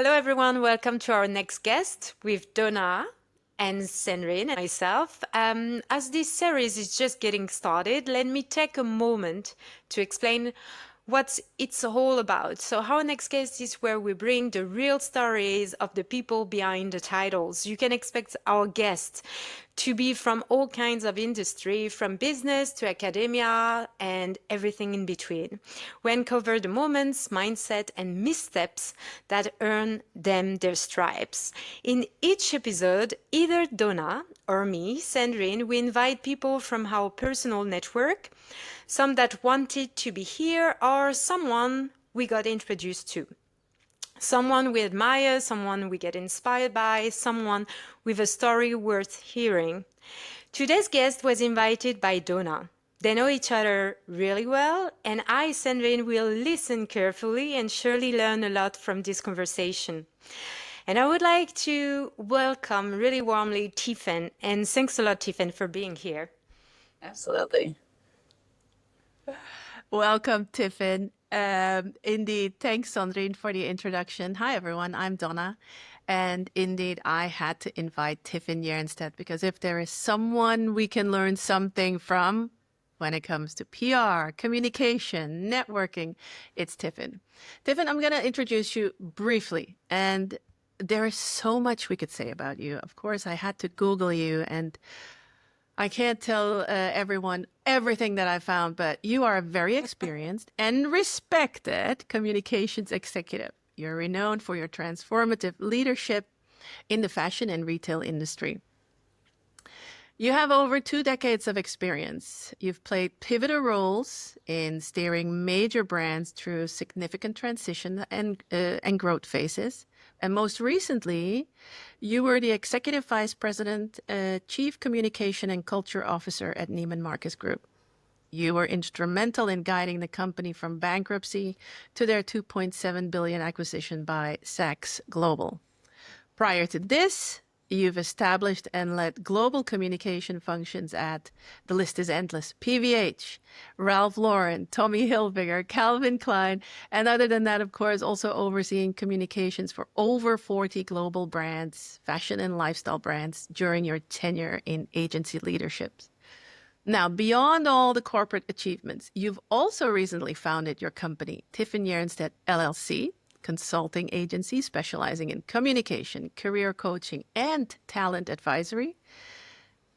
Hello, everyone. Welcome to our next guest with Donna and Sandrine and myself. As this series is just getting started, let me take a moment to explain what it's all about. So, our next guest is where we bring the real stories of the people behind the titles. You can expect our guests to be from all kinds of industry, from business to academia and everything in between. We uncover the moments, mindset, and missteps that earn them their stripes. In each episode, either Donna or me, Sandrine, we invite people from our personal network, some that wanted to be here, or someone we got introduced to. Someone we admire, someone we get inspired by, someone with a story worth hearing. Today's guest was invited by Donna. They know each other really well, and I, Sandrine, will listen carefully and surely learn a lot from this conversation. And I would like to welcome really warmly Tiffin, and thanks a lot, Tiffin, for being here. Absolutely. Welcome, Tiffin. Indeed, thanks, Sandrine, for the introduction. Hi, everyone. I'm Donna. And indeed, I had to invite Tiffin Jernstedt because if there is someone we can learn something from when it comes to PR, communication, networking, it's Tiffin. Tiffin, I'm going to introduce you briefly. And there is so much we could say about you. Of course, I had to Google you, and I can't tell everyone everything that I found, but you are a very experienced and respected communications executive. You're renowned for your transformative leadership in the fashion and retail industry. You have over 2 decades of experience. You've played pivotal roles in steering major brands through significant transition and growth phases. And most recently, you were the Executive Vice President, Chief Communication and Culture Officer at Neiman Marcus Group. You were instrumental in guiding the company from bankruptcy to their $2.7 billion acquisition by Saks Global. Prior to this, you've established and led global communication functions at, the list is endless, PVH, Ralph Lauren, Tommy Hilfiger, Calvin Klein, and other than that, of course, also overseeing communications for over 40 global brands, fashion and lifestyle brands during your tenure in agency leadership. Now, beyond all the corporate achievements, you've also recently founded your company, Tiffin Jernstedt LLC, consulting agency specializing in communication, career coaching, and talent advisory.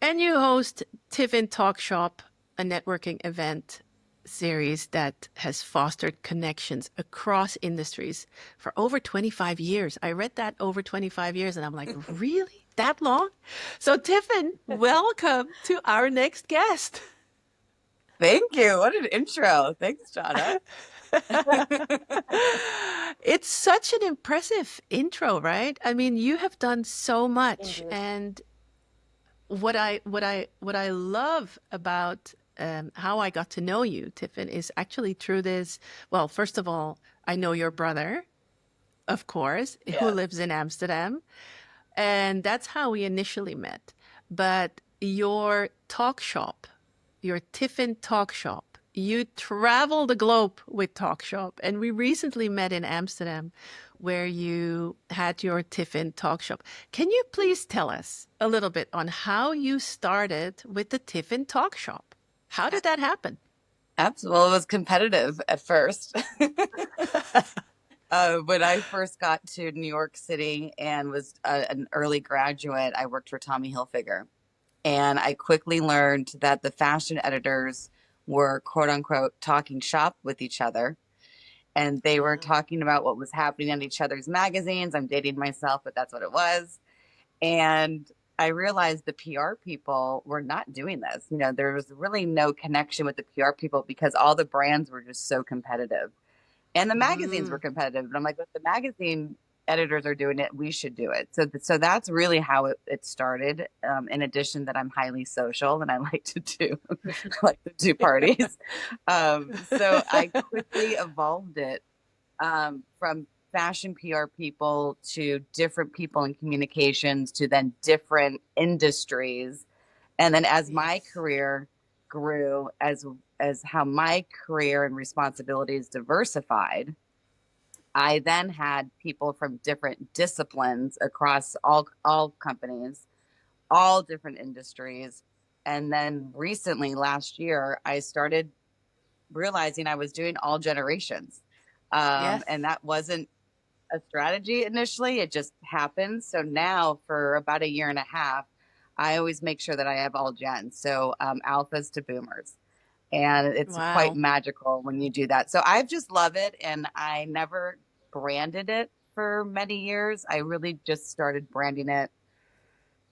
And you host Tiffin Talk Shop, a networking event series that has fostered connections across industries for over 25 years. I read that over 25 years and I'm like, really? That long? So Tiffin, welcome to our next guest. Thank you. What an intro. Thanks, Donna. It's such an impressive intro, right? I mean, you have done so much. Indeed. And what I love about how I got to know you, Tiffin, is actually through this. Well, first of all, I know your brother, of course, who Yeah. lives in Amsterdam. And that's how we initially met. But your talk shop, your Tiffin Talk Shop, you travel the globe with Talk Shop. And we recently met in Amsterdam where you had your Tiffin Talk Shop. Can you please tell us a little bit on how you started with the Tiffin Talk Shop? How did that happen? Absolutely. Well, it was competitive at first. When I first got to New York City and was an early graduate, I worked for Tommy Hilfiger. And I quickly learned that the fashion editors were, quote unquote, talking shop with each other. And they were talking about what was happening in each other's magazines. I'm dating myself, but that's what it was. And I realized the PR people were not doing this. You know, there was really no connection with the PR people because all the brands were just so competitive. And the magazines were competitive. And I'm like, if the magazine editors are doing it, we should do it. So that's really how it started. In addition, that I'm highly social and I like to do parties. So I quickly evolved it from fashion PR people to different people in communications to then different industries. And then as my career grew, as how my career and responsibilities diversified, I then had people from different disciplines across all companies, all different industries. And then recently, last year, I started realizing I was doing all generations. Yes. And that wasn't a strategy initially, it just happened. So now, for about a year and a half, I always make sure that I have all gens. So alphas to boomers. And it's quite Wow. magical when you do that. So I just love it. And I never branded it for many years. I really just started branding it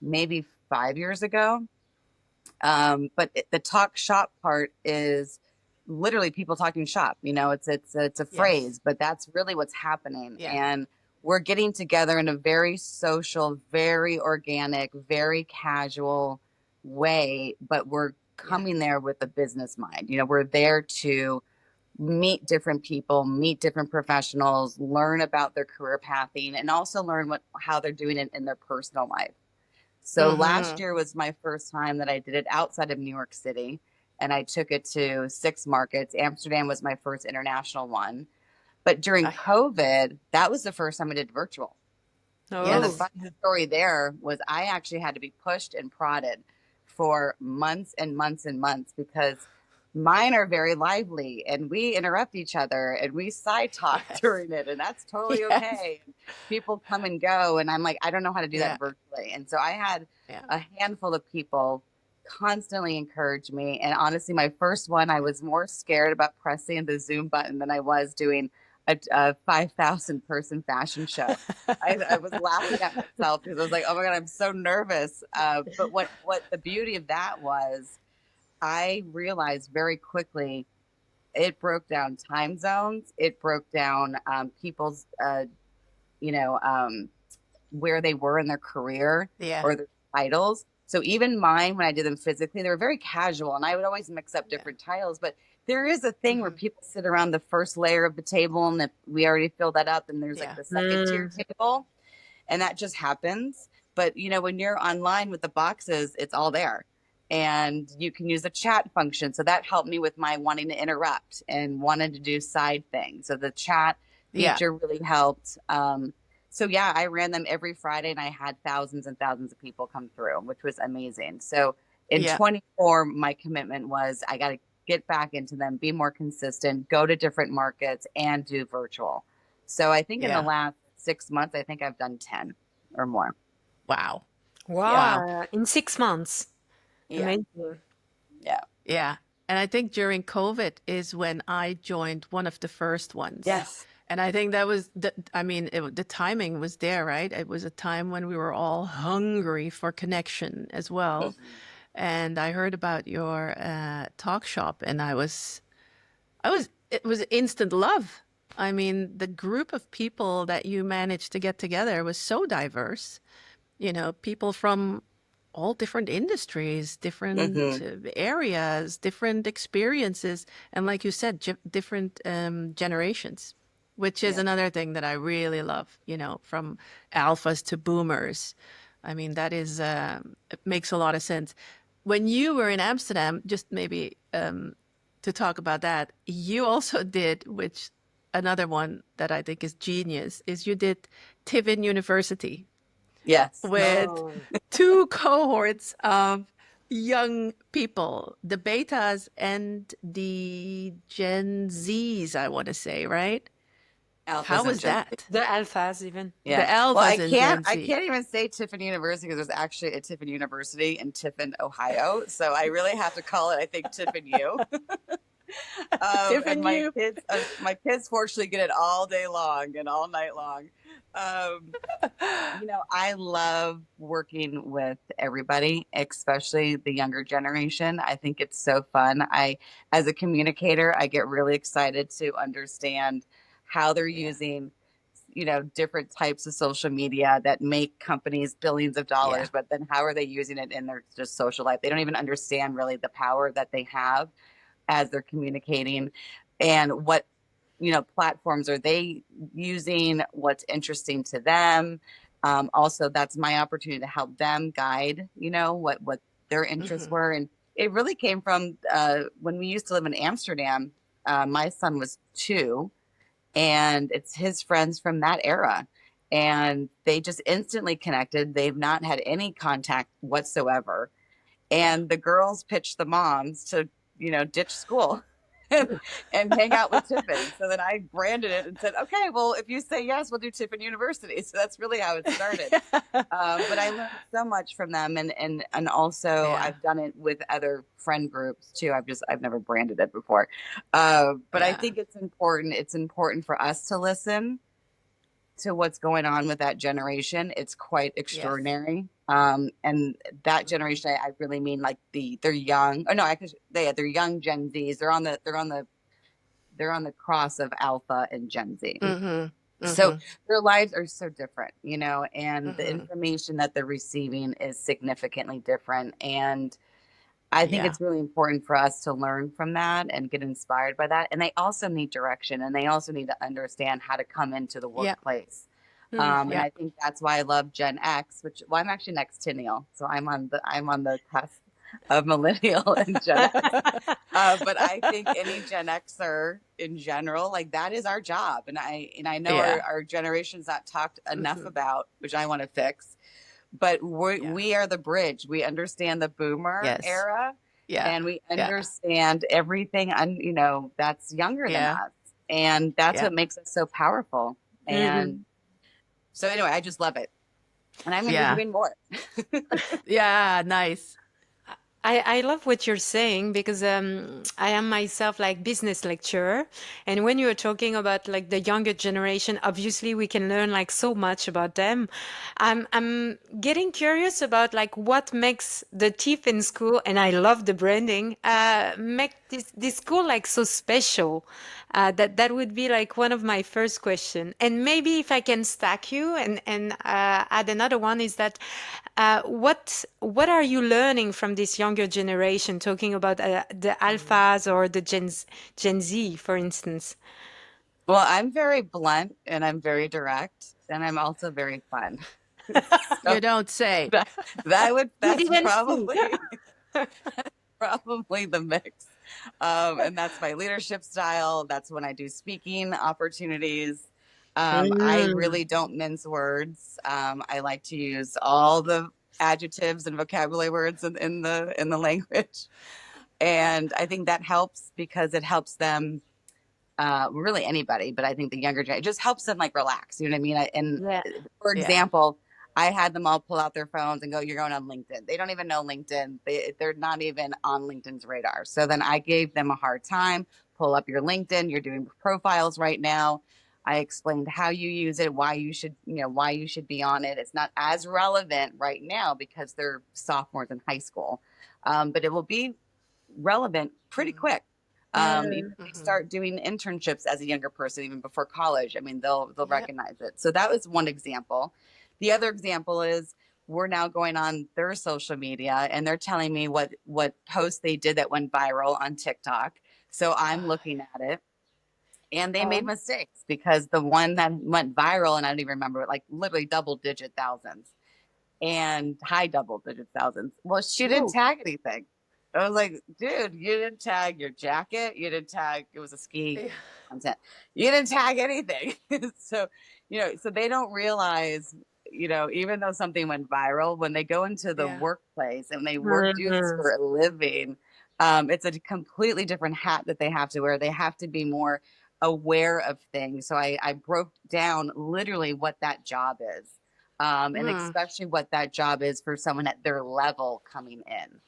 maybe 5 years ago. The talk shop part is literally people talking shop. You know, it's a Yes. phrase, but that's really what's happening. Yeah. And we're getting together in a very social, very organic, very casual way, but we're Yeah. coming there with a business mind. You know, we're there to meet different people, meet different professionals, learn about their career pathing, and also learn how they're doing it in their personal life. So last Mm-hmm. year was my first time that I did it outside of New York City, and I took it to 6 markets. Amsterdam was my first international one. But during I, COVID, that was the first time I did virtual. And the Oh, yes. fun story there was I actually had to be pushed and prodded for months and months and months because mine are very lively and we interrupt each other and we side talk Yes. during it. And that's totally Yes. okay. And people come and go. And I'm like, I don't know how to do that Yeah. virtually. And so I had Yeah. a handful of people constantly encourage me. And honestly, my first one, I was more scared about pressing the Zoom button than I was doing a 5,000 person fashion show. I was laughing at myself because I was like, oh my God, I'm so nervous. But what the beauty of that was, I realized very quickly it broke down time zones. It broke down people's, you know, where they were in their career Yeah. or their titles. So even mine, when I did them physically, they were very casual, and I would always mix up Yeah. different titles. But there is a thing where Mm-hmm. people sit around the first layer of the table, and if we already filled that up, and there's like Yeah. the second tier mm, table, and that just happens. But you know, when you're online with the boxes, it's all there. And you can use the chat function. So that helped me with my wanting to interrupt and wanting to do side things. So the chat Yeah. feature really helped. So yeah, I ran them every Friday and I had thousands and thousands of people come through, which was amazing. So in Yeah. 24, my commitment was I got to get back into them, be more consistent, go to different markets and do virtual. So I think in the Yeah. last 6 months, I think I've done 10 or more. Wow. Yeah. Wow. wow. In 6 months. Yeah. Amazing. Yeah. Yeah. And I think during COVID is when I joined one of the first ones. Yes. And I think that was I mean, the timing was there, right? It was a time when we were all hungry for connection as well. Mhm. And I heard about your talk shop, and it was instant love. I mean, the group of people that you managed to get together was so diverse. You know, people from all different industries, different Mhm. areas, different experiences, and like you said, different generations, which is Yeah. another thing that I really love. You know, from alphas to boomers. I mean, that is it makes a lot of sense. When you were in Amsterdam, just maybe to talk about that, you also did, which another one that I think is genius, is you did Tiffin University Yes. with Oh, two cohorts of young people, the betas and the Gen Zs, I want to say, right? How Alphas and was Gen. that? the alphas even. The Yeah. Well, alphas and Gen I Z. can't even say Tiffin University because there's actually a Tiffin University in Tiffin, Ohio. So I really have to call it, I think, Tiffin U. And Tiffin U. my kids fortunately get it all day long and all night long. Um, you know, I love working with everybody, especially the younger generation. I think it's so fun. As a communicator, I get really excited to understand how they're Yeah. using, you know, different types of social media that make companies billions of Yeah. dollars, but then how are they using it in their just social life? They don't even understand really the power that they have as they're communicating and what, you know, platforms are they using, what's interesting to them. Also, that's my opportunity to help them guide, you know, what their interests Hmm. were. And it really came from when we used to live in Amsterdam. My son was 2, and it's his friends from that era. And they just instantly connected. They've not had any contact whatsoever. Yeah. And the girls pitched the moms to, ditch school and hang out with Tiffin. So then I branded it and said, okay, well, if you say yes, we'll do Tiffin University. So that's really how it started. But I learned so much from them, and also Yeah. I've done it with other friend groups too. I've never branded it before, but I Yeah. think it's important. It's important for us to listen to what's going on with that generation. It's quite Yes. extraordinary. And that generation, I really mean like they're young. Oh no, they're young Gen Zs. They're on the cross of Alpha and Gen Z. Mm-hmm. So Mm-hmm. their lives are so different, and the Mm-hmm. information that they're receiving is significantly different. And I think Yeah. it's really important for us to learn from that and get inspired by that. And they also need direction, and they also need to understand how to come into the Yeah. workplace. And Yeah. I think that's why I love Gen X, which, well, I'm actually next to Neil, so I'm on the cusp of millennial and Gen X. But I think any Gen Xer in general, like that is our job. And I know our, Yeah. our generation's not talked enough Mm-hmm. about, which I want to fix. But we Yeah. we are the bridge. We understand the boomer Yes. era, Yeah. and we Yeah. understand everything that's younger than Yeah. us. And that's Yeah. what makes us so powerful. And Mhm. so anyway, I just love it. And I'm going to be Yeah. doing more. Yeah. Nice. I love what you're saying because I am myself like business lecturer, and when you're talking about like the younger generation, obviously we can learn like so much about them. I'm getting curious about like what makes the Tiffin school, and I love the branding, make this school like so special. That would be like one of my first question, and maybe if I can stack you and add another one is that what are you learning from this younger generation, talking about the Mm. alphas or the Gen Z, for instance? Well, I'm very blunt and I'm very direct, and I'm also very fun. So You don't say. that, We that's didn't see. probably the mix. And that's my leadership style. That's when I do speaking opportunities. I Mm. really don't mince words. I like to use all the adjectives and vocabulary words in the language. And I think that helps because it helps them, really anybody, but I think the younger generation, it just helps them like relax. You know what I mean? And Yeah. for Yeah. example, I had them all pull out their phones and go, "You're going on LinkedIn." They don't even know LinkedIn. They're not even on LinkedIn's radar. So then I gave them a hard time. Pull up your LinkedIn. You're doing profiles right now. I explained how you use it, why you should be on it. It's not as relevant right now because they're sophomores in high school, but it will be relevant pretty Mm. quick. Even Mm. if they Mm-hmm. start doing internships as a younger person, even before college, I mean, they'll Yep. recognize it. So that was one example. The other example is we're now going on their social media, and they're telling me what posts they did that went viral on TikTok. So I'm Ah, looking at it, and they made Oh. mistakes because the one that went viral, and I don't even remember it, like literally double digit thousands and high double digit thousands. Well, she didn't Ooh. tag anything. I was like, dude, you didn't tag your jacket. You didn't tag, it was a ski yeah. content. You didn't tag anything. So, so they don't realize, even though something went viral, when they go into the Yeah. workplace and they do this Mm. for a living, it's a completely different hat that they have to wear. They have to be more aware of things. So I broke down literally what that job is, and Mm. especially what that job is for someone at their level coming in.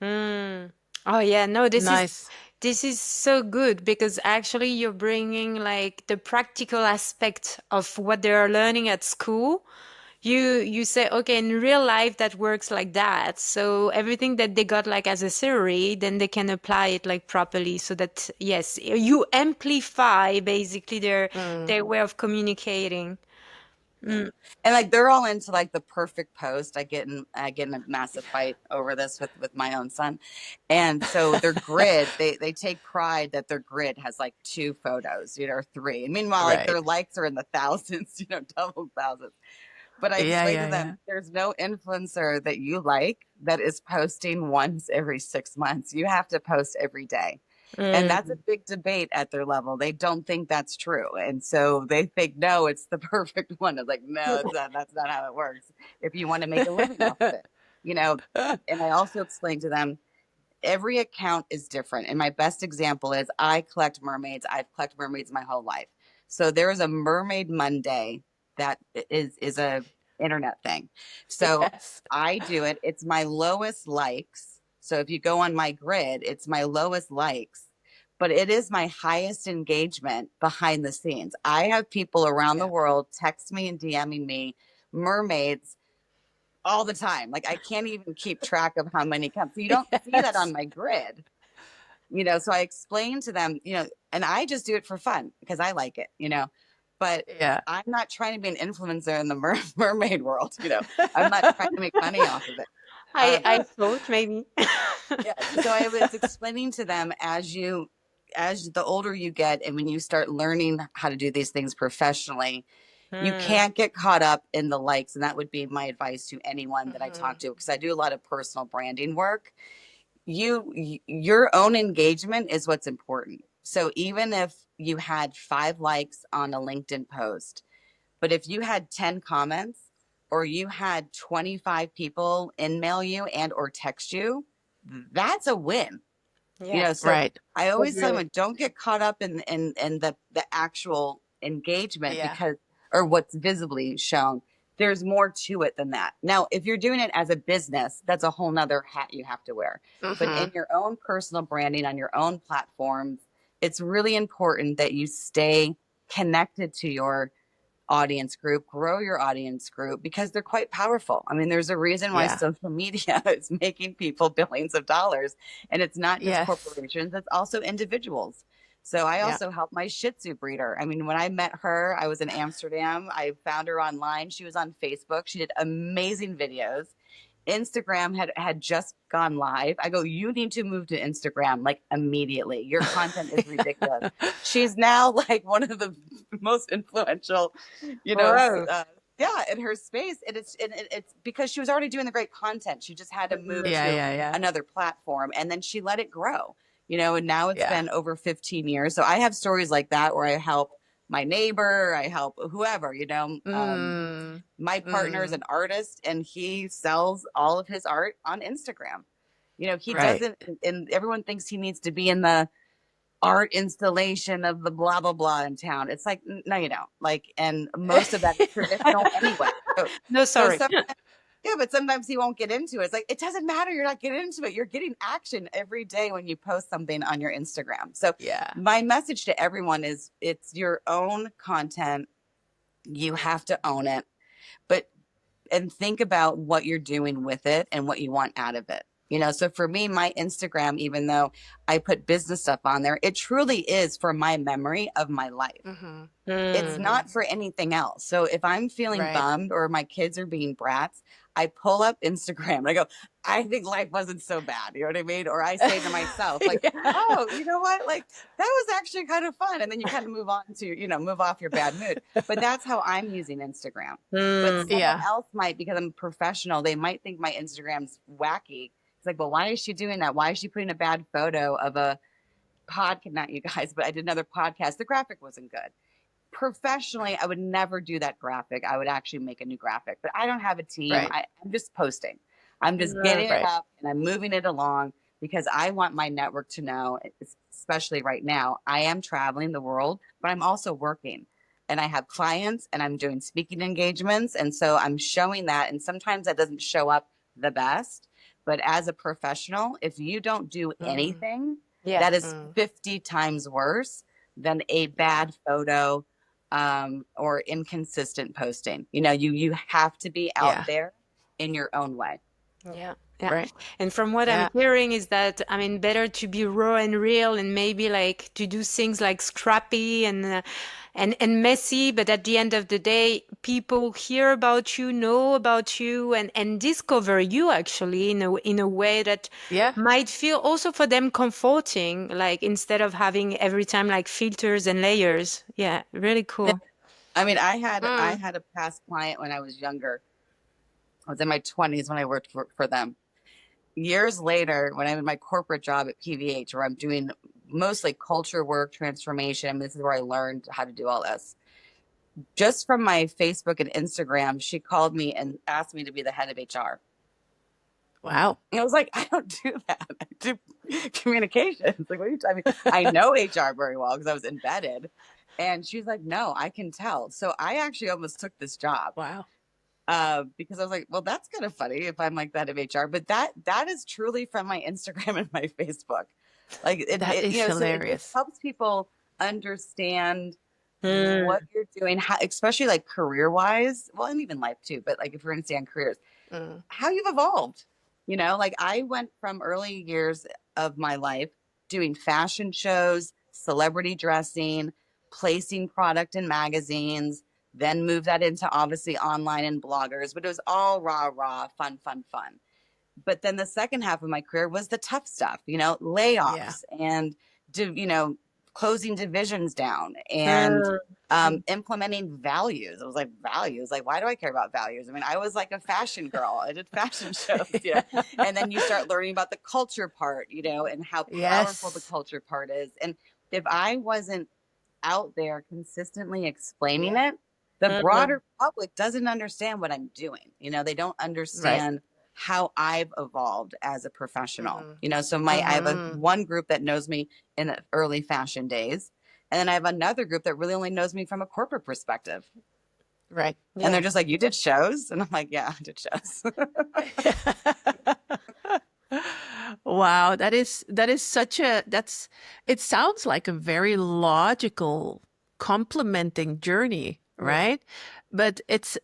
Mm. Oh yeah, no, Nice. this is so good because actually you're bringing like the practical aspect of what they are learning at school. You say, okay, in real life that works like that. So everything that they got like as a theory, then they can apply it like properly so that yes, you amplify basically Mm. their way of communicating. Yeah. Mm. And like they're all into like the perfect post. I get in a massive fight over this with my own son. And so their grid, they take pride that their grid has like two photos, or three. And meanwhile, like Right. their likes are in the thousands, double thousands. But I Yeah. explained to Yeah. Yeah. them there's no influencer that you like that is posting once every 6 months. You have to post every day. And that's a Mm. big debate at their level. They don't think that's true. And so they think, no, it's the perfect one. It's like, no, it's not, that's not how it works. If you want to make a living off of it, you know, and I also explained to them, every account is different. And my best example is I collect mermaids. I've collected mermaids my whole life. So there is a Mermaid Monday that is a internet thing. So Yes. I do it. It's my lowest likes. So if you go on my grid, it's my lowest likes, but it is my highest engagement behind the scenes. I have people around the Yeah. world text me and DMing me mermaids all the time. Like I can't even keep track of how many come. So you don't see that on Yes. my grid, you know. So I explain to them, you know, and I just do it for fun because I like it, you know. But Yeah. I'm not trying to be an influencer in the mermaid world, you know. I'm not trying to make money off of it. I thought maybe. Yeah. So I was explaining to them, as the older you get and when you start learning how to do these things professionally, you Mm. can't get caught up in the likes. And that would be my advice to anyone that I talk Mhm. to, because I do a lot of personal branding work. Your own engagement is what's important. So even if you had 5 likes on a LinkedIn post, but if you had 10 comments or you had 25 people email you and or text you, that's a win. You know, Yes. so Right. I always tell Agree. them, don't get caught up in the actual engagement, Yeah. because, or what's visibly shown. There's more to it than that. Now, if you're doing it as a business, that's a whole nother hat you have to wear. But in Mhm. your own personal branding on your own platforms, it's really important that you stay connected to your audience group, grow your audience group, because they're quite powerful. I mean, there's a reason why Yeah. social media is making people billions of dollars, and it's not just Yes. corporations, it's also individuals. So I Yeah. also help my Shih Tzu breeder. I mean, when I met her, I was in Amsterdam. I found her online. She was on Facebook. She did amazing videos. Instagram had just gone live. I go, you need to move to Instagram like immediately. Your content is ridiculous. She's now like one of the most influential, you know, Wow. yeah, in her space. And it's because she was already doing the great content. She just had to move Mm. Yeah, to yeah, yeah. another platform, and then she let it grow, you know, and now it's Yeah. been over 15 years. So I have stories like that where I help my neighbor, I help whoever, you know. Mm. My partner is Mm. an artist and he sells all of his art on Instagram. You know, he Right. doesn't, and everyone thinks he needs to be in the art installation of the blah, blah, blah in town. It's like, no, you don't. Like, and most of that is traditional anyway. So, No, so sorry. sometimes, yeah, but sometimes he won't get into it. It's like, it doesn't matter. You're not getting into it. You're getting action every day when you post something on your Instagram. So, Yeah. my message to everyone is it's your own content. You have to own it. But and think about what you're doing with it and what you want out of it. You know, so for me, my Instagram, even though I put business stuff on there, it truly is for my memory of my life. Mhm. It's Mm. Mhm. not for anything else. So if I'm feeling Right. bummed or my kids are being brats, I pull up Instagram and I go, I think life wasn't so bad. You know what I mean? Or I say to myself, like, Yeah. oh, you know what? Like, that was actually kind of fun. And then you kind of move on to, you know, move off your bad mood. But that's how I'm using Instagram. But Mm. someone Yeah. else might, because I'm a professional, they might think my Instagram's wacky. It's like, well, why is she doing that? Why is she putting a bad photo of a podcast? Not you guys, but I did another podcast. The graphic wasn't good. Professionally, I would never do that graphic. I would actually make a new graphic, but I don't have a team. Right. I'm just posting. I'm just Mm. getting it Right. up and I'm moving it along because I want my network to know, especially right now, I am traveling the world, but I'm also working and I have clients and I'm doing speaking engagements. And so I'm showing that. And sometimes that doesn't show up the best. But as a professional, if you don't do Mhm. anything, Yeah. that is Mm. 50 times worse than a Yeah. bad photo, or inconsistent posting. You know, you have to be out Yeah. there in your own way. Yeah, yeah. Right. And from what I'm Yeah. hearing is that, I mean, better to be raw and real and maybe like to do things like scrappy and messy, but at the end of the day, people hear about you, know about you, and discover you actually in a way that Yeah. might feel also for them comforting, like instead of having every time like filters and layers. Yeah, really Yeah. cool. I mean, I Mm. had a past client when I was younger. I was in my 20s when I worked for them. Years later, when I'm in my corporate job at PVH, where I'm doing mostly culture work, transformation. I mean, this is where I learned how to do all this. Just from my Facebook and Instagram, she called me and asked me to be the head of HR. Wow. And I was like, I don't do that. I do communications. Like, what are you talking? I know HR very well because I was embedded. And she's like, no, I can tell. So I actually almost took this job Wow. because I was like, well, that's kind of funny if I'm like that of HR. But that is truly from my Instagram and my Facebook. Like That is so it just hilarious. helps people understand Mm. what you're doing, how, especially like career wise. Well, and even life too. But like if we're going to stay on careers, Mm. how you've evolved. Like I went from early years of my life doing fashion shows, celebrity dressing, placing product in magazines, then moved that into obviously online and bloggers, but it was all rah, fun, fun, fun. But then the second half of my career was the tough stuff, Yeah. layoffs and, closing divisions down and Mm. implementing values. I was like, values? Like, why do I care about values? I mean, I was like a fashion girl. I did fashion shows. And then you start learning about the culture part, and how powerful the Yes. culture part is. And if I wasn't out there consistently explaining Yeah. it, the Mm. broader public doesn't understand what I'm doing. They don't Right. understand how I've evolved as a professional. Mm-hmm. So I have a Mm-hmm. one group that knows me in the early fashion days, and then I have another group that really only knows me from a corporate perspective. Right. And they're Yeah. just like, "You did shows?" And I'm like, "Yeah, I did shows." Wow, that is such a that's it sounds like a very logical complementing journey, Yeah. right? But it's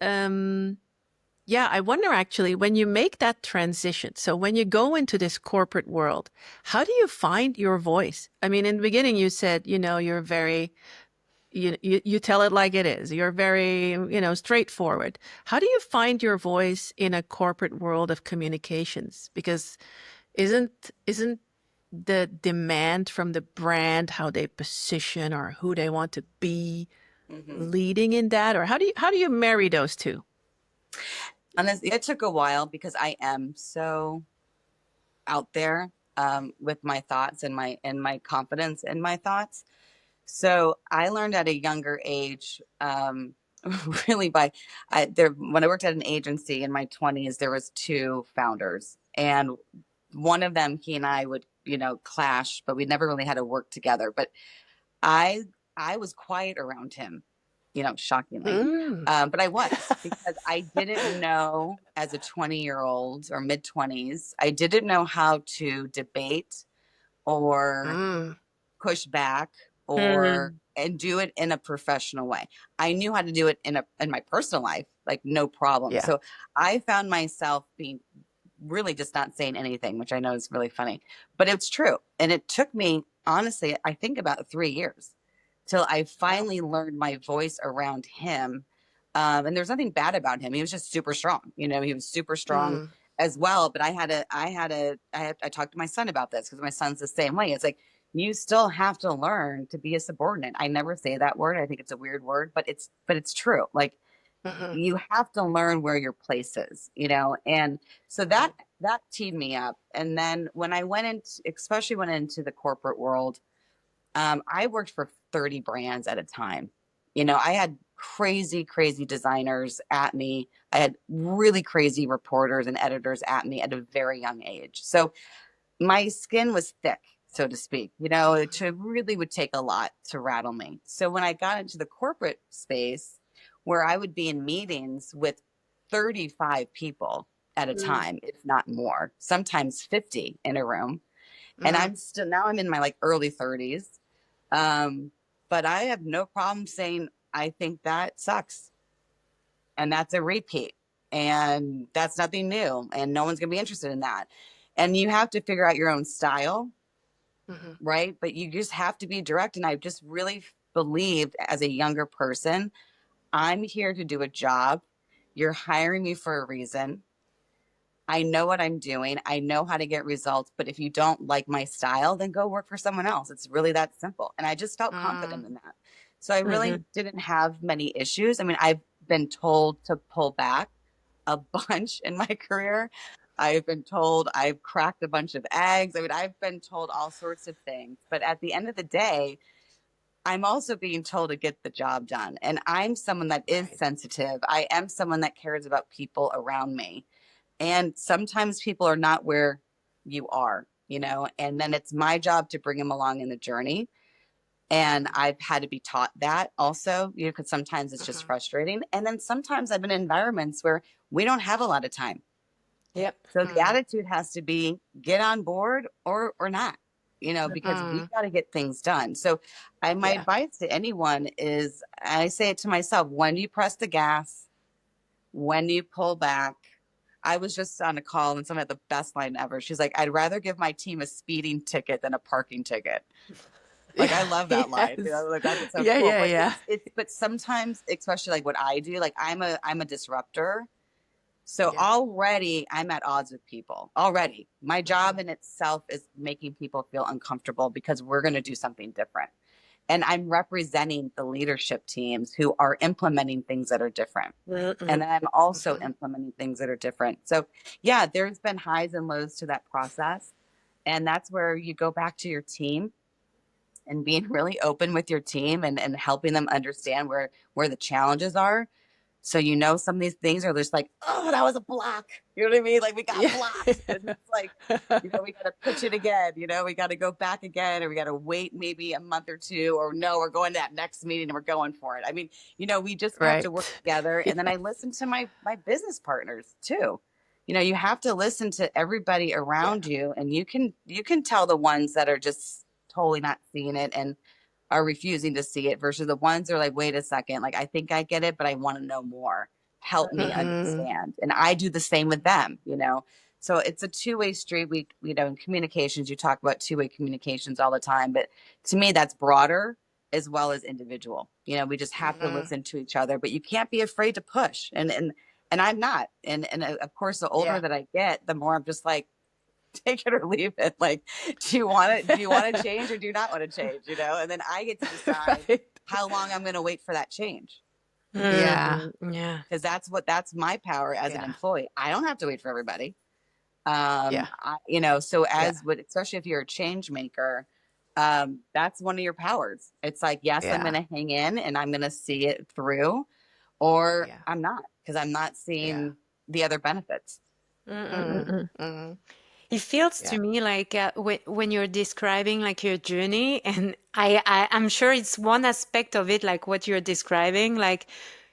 yeah, I wonder actually when you make that transition. So when you go into this corporate world, how do you find your voice? I mean, in the beginning you said, you're very you tell it like it is. You're very, straightforward. How do you find your voice in a corporate world of communications? Because isn't the demand from the brand how they position or who they want to be hmm leading in that, or how do you marry those two? And it took a while because I am so out there with my thoughts and my confidence in my thoughts. So I learned at a younger age, really when I worked at an agency in my 20s, there was two founders, and one of them, he and I would, clash, but we never really had to work together. But I I was quiet around him, shockingly. Mm, But I was because I didn't know as a 20-year-old or mid 20s, I didn't know how to debate or mm, push back or Mm. and do it in a professional way. I knew how to do it in my personal life, like no problem. yeah. So I found myself being really just not saying anything, which I know is really funny, but it's true. And it took me, honestly, I think about 3 years till I Wow. finally learned my voice around him. And there's nothing bad about him. He was just super strong. He was super strong Mm, as well. But I talked to my son about this because my son's the same way. It's like, you still have to learn to be a subordinate. I never say that word. I think it's a weird word, but it's true. Like, mhm, you have to learn where your place is. And so that right. that teed me up. And then when I especially went into the corporate world, I worked for 30 brands at a time. I had crazy, crazy designers at me. I had really crazy reporters and editors at me at a very young age. So my skin was thick, so to speak. It really would take a lot to rattle me. So when I got into the corporate space, where I would be in meetings with 35 people at a Mm. time, if not more, sometimes 50 in a room. And Mm, I'm in my like early 30s. Um, but I have no problem saying, I think that sucks. And that's a repeat. And that's nothing new. And no one's going to be interested in that. And you have to figure out your own style, mhm, right? But you just have to be direct. And I just really believed as a younger person, I'm here to do a job. You're hiring me for a reason. I know what I'm doing. I know how to get results. But if you don't like my style, then go work for someone else. It's really that simple. And I just felt confident mm, in that. So I really Mhm. didn't have many issues. I mean, I've been told to pull back a bunch in my career. I've been told I've cracked a bunch of eggs. I mean, I've been told all sorts of things. But at the end of the day, I'm also being told to get the job done. And I'm someone that is Right. sensitive. I am someone that cares about people around me. And sometimes people are not where you are, and then it's my job to bring them along in the journey. And I've had to be taught that also, because sometimes it's just Uh-huh. frustrating. And then sometimes I've been in environments where we don't have a lot of time. Yep. So the Mm. attitude has to be get on board or not, because we Mm. got to get things done. So my Yeah. advice to anyone is, I say it to myself, when you press the gas, when you pull back. I was just on a call and someone had the best line ever. She's like, I'd rather give my team a speeding ticket than a parking ticket. Like, I love that line. Yes. Like that's so Yeah, cool. yeah, But yeah. but sometimes, especially like what I do, like I'm a disruptor. So Yeah. already I'm at odds with people. Already. My Mm-hmm. job in itself is making people feel uncomfortable because we're going to do something different. And I'm representing the leadership teams who are implementing things that are different. And Mm-mm. then I'm also Mm-hmm. implementing things that are different. So, yeah, there's been highs and lows to that process. And that's where you go back to your team and being really open with your team and helping them understand where the challenges are. So some of these things are just like, oh, that was a block. You know what I mean? Like we got Yeah. blocked. And it's like, we got to pitch it again. We got to go back again, or we got to wait maybe a month or two, or no, we're going to that next meeting and we're going for it. I mean, we just have to work Right. together. Yeah. And then I listen to my business partners too. You have to listen to everybody Yeah. around you, and you can tell the ones that are just totally not seeing it and are refusing to see it versus the ones that are like, wait a second, like I think I get it, but I want to know more. Help me Mm-hmm. understand. And I do the same with them. So it's a two-way street. In communications, you talk about two-way communications all the time, but to me, that's broader as well as individual. We just have to Mm-hmm. listen to each other, but you can't be afraid to push. And I'm not. And of course, the older Yeah. that I get, the more I'm just like, take it or leave it. Like, do you want it? Do you want to change or do you not want to change? And then I get to decide Right. how long I'm going to wait for that change. Yeah. Mm, yeah. Because that's my power as an Yeah. employee. I don't have to wait for everybody. Yeah. So Yeah. especially if you're a change maker, that's one of your powers. It's like, yes, I'm Yeah. going to hang in and I'm going to see it through, or Yeah. I'm not, because I'm not Yeah. seeing the other benefits. Mm-hmm. Mm-mm-mm-mm. Mm-hmm. It feels Yeah. to me like when you're describing like your journey, and I'm sure it's one aspect of it, like what you're describing, like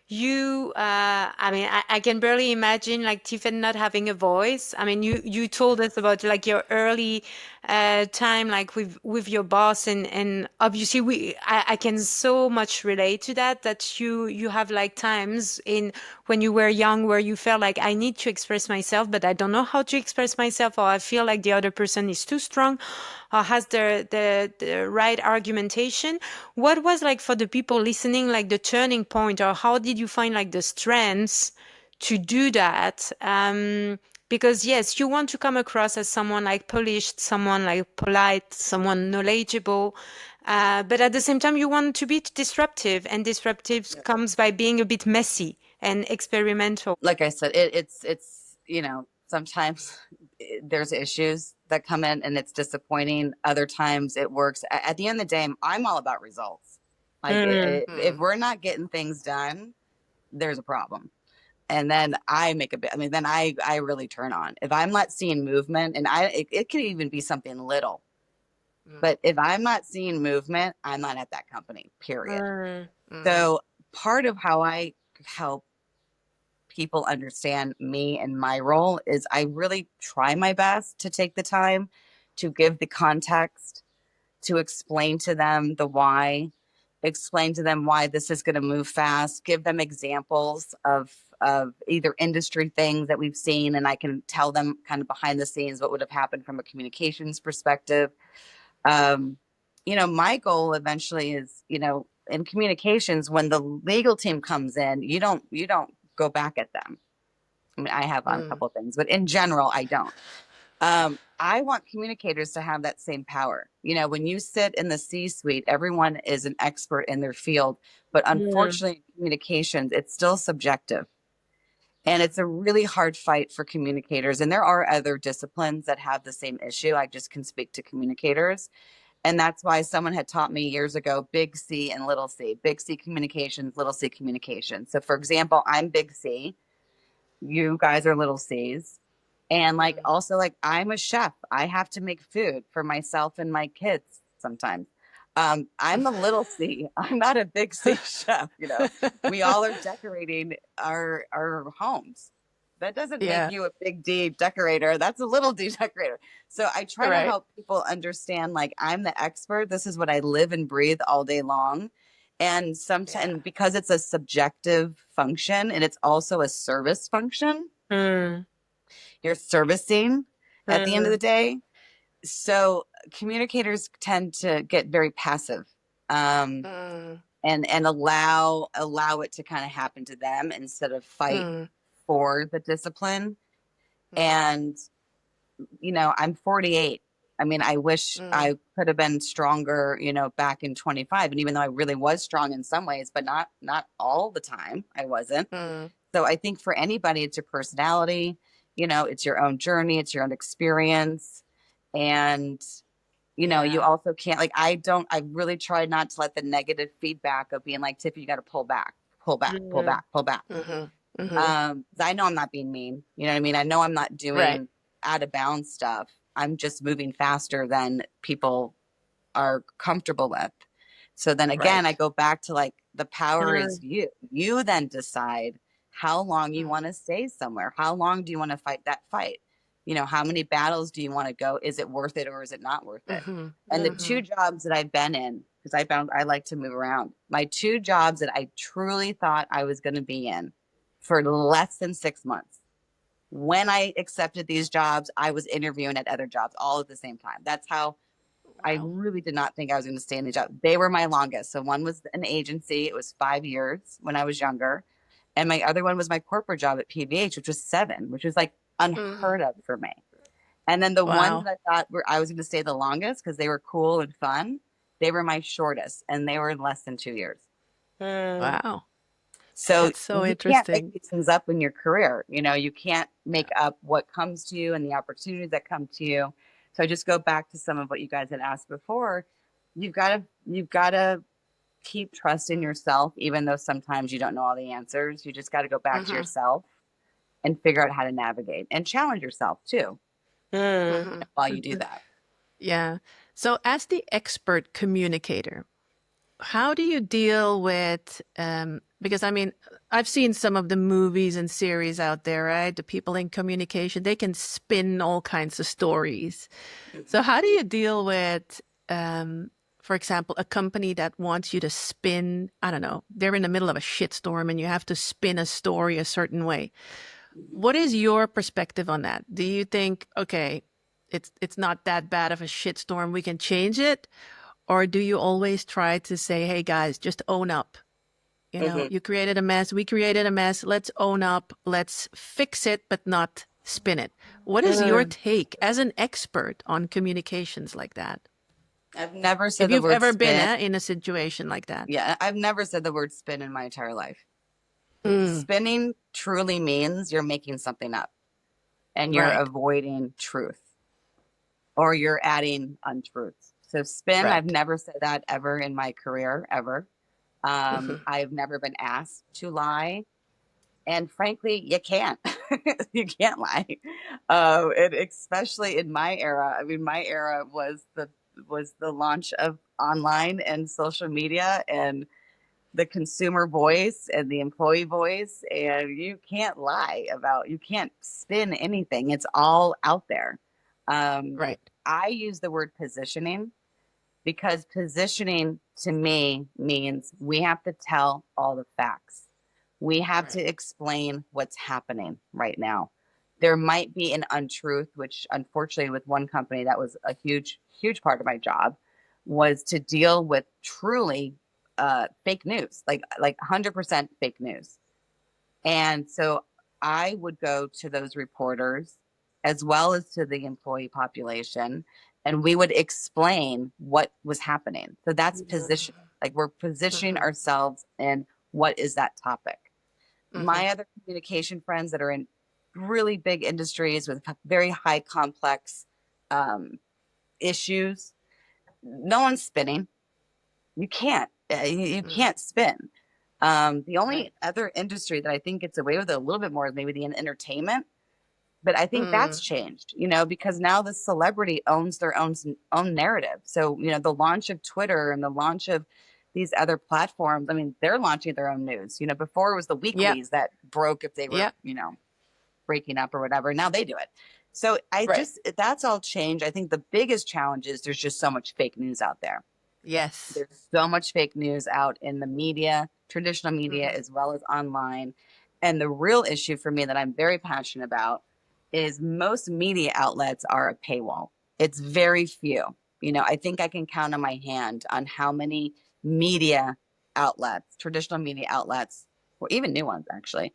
I mean, I can barely imagine like Tiffin not having a voice. I mean, you told us about like your early time, like with your boss, and obviously I can so much relate to that. That you have like times in when you were young where you felt like I need to express myself, but I don't know how to express myself, or I feel like the other person is too strong, or has the right argumentation. What was like for the people listening, like the turning point, or how did you find like the strengths to do that? Because yes, you want to come across as someone like polished, someone like polite, someone knowledgeable, but at the same time, you want to be disruptive, and disruptive comes by being a bit messy and experimental. Like I said, it's sometimes there's issues that come in and it's disappointing. Other times it works. At the end of the day, I'm all about results. Like Mm, if we're not getting things done, there's a problem. And then I make a bit. I mean, then I really turn on. If I'm not seeing movement, and it could even be something little, Mm-hmm. but if I'm not seeing movement, I'm not at that company. Period. mm, Mm-hmm. So part of how I help people understand me and my role is I really try my best to take the time to give the context, to explain to them the why, explain to them why this is going to move fast, give them examples of either industry things that we've seen, and I can tell them kind of behind the scenes what would have happened from a communications perspective. um, my goal eventually is, in communications, when the legal team comes in, you don't go back at them. I mean, I have on a Mm-hmm. couple of things, but in general, I don't. I want communicators to have that same power. When you sit in the C-suite, everyone is an expert in their field, but mm, unfortunately, in communications, it's still subjective. And it's a really hard fight for communicators. And there are other disciplines that have the same issue. I just can speak to communicators. And that's why someone had taught me years ago, big C and little c, big C communications, little c communications. So, for example, I'm big C, you guys are little C's. And like, Mm. also, like, I'm a chef. I have to make food for myself and my kids sometimes. I'm a little C. I'm not a big C chef. You know, we all are decorating our homes. That doesn't make Yeah, you a big D decorator. That's a little D decorator. So I try to right. help people understand, like, I'm the expert. This is what I live and breathe all day long. And Yeah. sometimes, because it's a subjective function and it's also a service function, Mm, you're servicing at the end of mm, the day. So communicators tend to get very passive, um, Mm, and allow it to kind of happen to them instead of fight mm, for the discipline. mm, And I'm 48. I mean, I wish mm, I could have been stronger, back in 25. And even though I really was strong in some ways, but not all the time, I wasn't. mm. So I think for anybody, it's your personality, it's your own journey, it's your own experience. And, you Yeah. also can't, like, I really try not to let the negative feedback of being like, Tiffy, you got to pull back, pull back, pull mm, back, pull back. Mm-hmm. Mm-hmm. 'Cause I know I'm not being mean. You know what I mean? I know I'm not Right. doing out of bounds stuff. I'm just moving faster than people are comfortable with. So then again, I Right. go back to, like, the power is mm, you. You then decide how long you Mm, want to stay somewhere. How long do you want to fight that fight? How many battles do you want to go? Is it worth it or is it not worth it? mm-hmm. And the Mm-hmm. two jobs that I've been in, because I found I like to move around, my two jobs that I truly thought I was going to be in for less than 6 months. When I accepted these jobs, I was interviewing at other jobs all at the same time. That's how I Wow. really did not think I was going to stay in the job. They were my longest. So one was an agency. It was 5 years when I was younger. And my other one was my corporate job at PVH, which was 7, which was like Mm. unheard of for me. And then the ones Wow. that I thought I was going to stay the longest because they were cool and fun, they were my shortest and they were less than 2 years. mm. Wow. So That's so you can't make interesting. these things up in your career. You can't make up what comes to you and the opportunities that come to you. So I just go back to some of what you guys had asked before. You've got to keep trusting yourself, even though sometimes you don't know all the answers. You just got to go back to Mm-hmm. yourself and figure out how to navigate and challenge yourself too Mm, Mm-hmm. while you do that. Yeah. So, as the expert communicator, how do you deal with, because I mean, I've seen some of the movies and series out there, right? The people in communication, they can spin all kinds of stories. So, how do you deal with, for example, a company that wants you to spin, I don't know, they're in the middle of a shitstorm and you have to spin a story a certain way. What is your perspective on that? Do you think, okay, it's not that bad of a shitstorm, we can change it? Or do you always try to say, hey guys, just own up? You know, Mm-hmm. you created a mess, we created a mess, let's own up, let's fix it, but not spin it. What is your mm, take as an expert on communications like that? I've never If said the you've word ever been spin. in a situation like that. Yeah, I've never said the word spin in my entire life. Mm, Spinning truly means you're making something up and you're right, avoiding truth or you're adding untruths. So spin, I've right. never said that ever in my career, ever. Hmm. I've never been asked to lie. And frankly, you can't. You can't lie. And especially in my era. I mean, my era was the launch of online and social media and the consumer voice and the employee voice. And you can't spin anything. It's all out there. Um, Right, I use the word positioning because positioning to me means we have to tell all the facts. We have to right. explain what's happening right now. There might be an untruth, which unfortunately, with one company, that was a huge, huge part of my job, was to deal with truly fake news, like 100% fake news. And so I would go to those reporters as well as to the employee population, and we would explain what was happening. So that's positioning. Like we're positioning Hmm. ourselves in what is that topic. My other communication friends that are in really big industries with very high complex issues, no one's spinning. You can't. You can't spin. The only Right. other industry that I think gets away with it a little bit more is maybe the entertainment. But I think that's changed, because now the celebrity owns their own narrative. So, the launch of Twitter and the launch of these other platforms, I mean, they're launching their own news. Before it was the Yep. weeklies that broke if they were, Yep. breaking up or whatever. Now they do it. So Right. that's all changed. I think the biggest challenge is there's just so much fake news out there. Yes. There's so much fake news out in the media, traditional media, as well as online. And the real issue for me that I'm very passionate about is most media outlets are a paywall. It's very few. I think I can count on my hand on how many media outlets, traditional media outlets, or even new ones actually,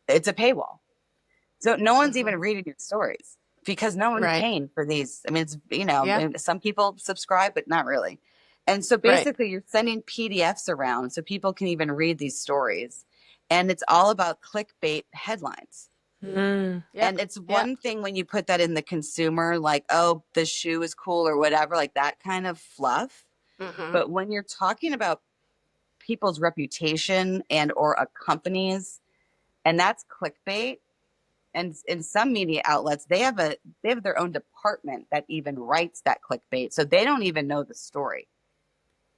it's a paywall. So no one's even reading your stories because no one's Right. paying for these. I mean, it's, Yeah. some people subscribe, but not really. And so Right. basically you're sending PDFs around so people can even read these stories. And it's all about clickbait headlines. Yep. And it's Yep. one thing when you put that in the consumer, like, oh, the shoe is cool or whatever, like that kind of fluff. But when you're talking about people's reputation and or a company's, and that's clickbait, and in some media outlets they have their own department that even writes that clickbait, so they don't even know the story,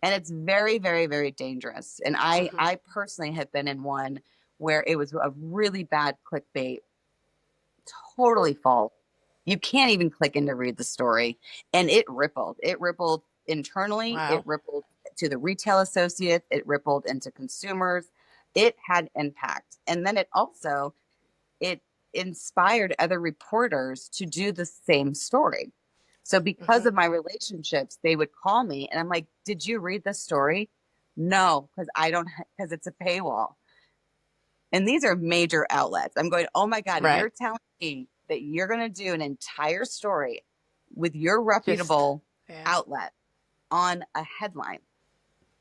and it's very, very, very dangerous. And I personally have been in one where it was a really bad clickbait, totally false. You can't even click in to read the story, and it rippled internally, it Wow. rippled to the retail associates, it rippled into consumers. It had impact, and then it inspired other reporters to do the same story. So because of my relationships, they would call me and I'm like, "Did you read the story?" No, because I don't, because it's a paywall. And these are major outlets. I'm going, "Oh my God, Right. you're telling me that you're going to do an entire story with your Just. reputable Yeah. outlet on a headline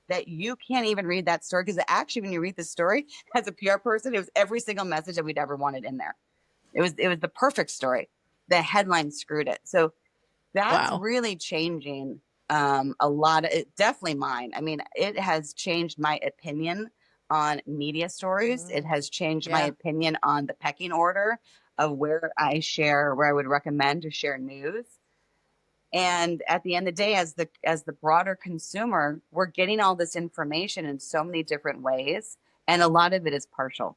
that you can't even read that story?" Because actually, when you read the story as a PR person, it was every single message that we'd ever wanted in there. It was the perfect story. The headline screwed it. So that's Wow. really changing a lot of it. Definitely mine. I mean, it has changed my opinion on media stories. It has changed my Yeah. opinion on the pecking order of where I share, where I would recommend to share news. And at the end of the day, as the broader consumer, we're getting all this information in so many different ways, and a lot of it is partial.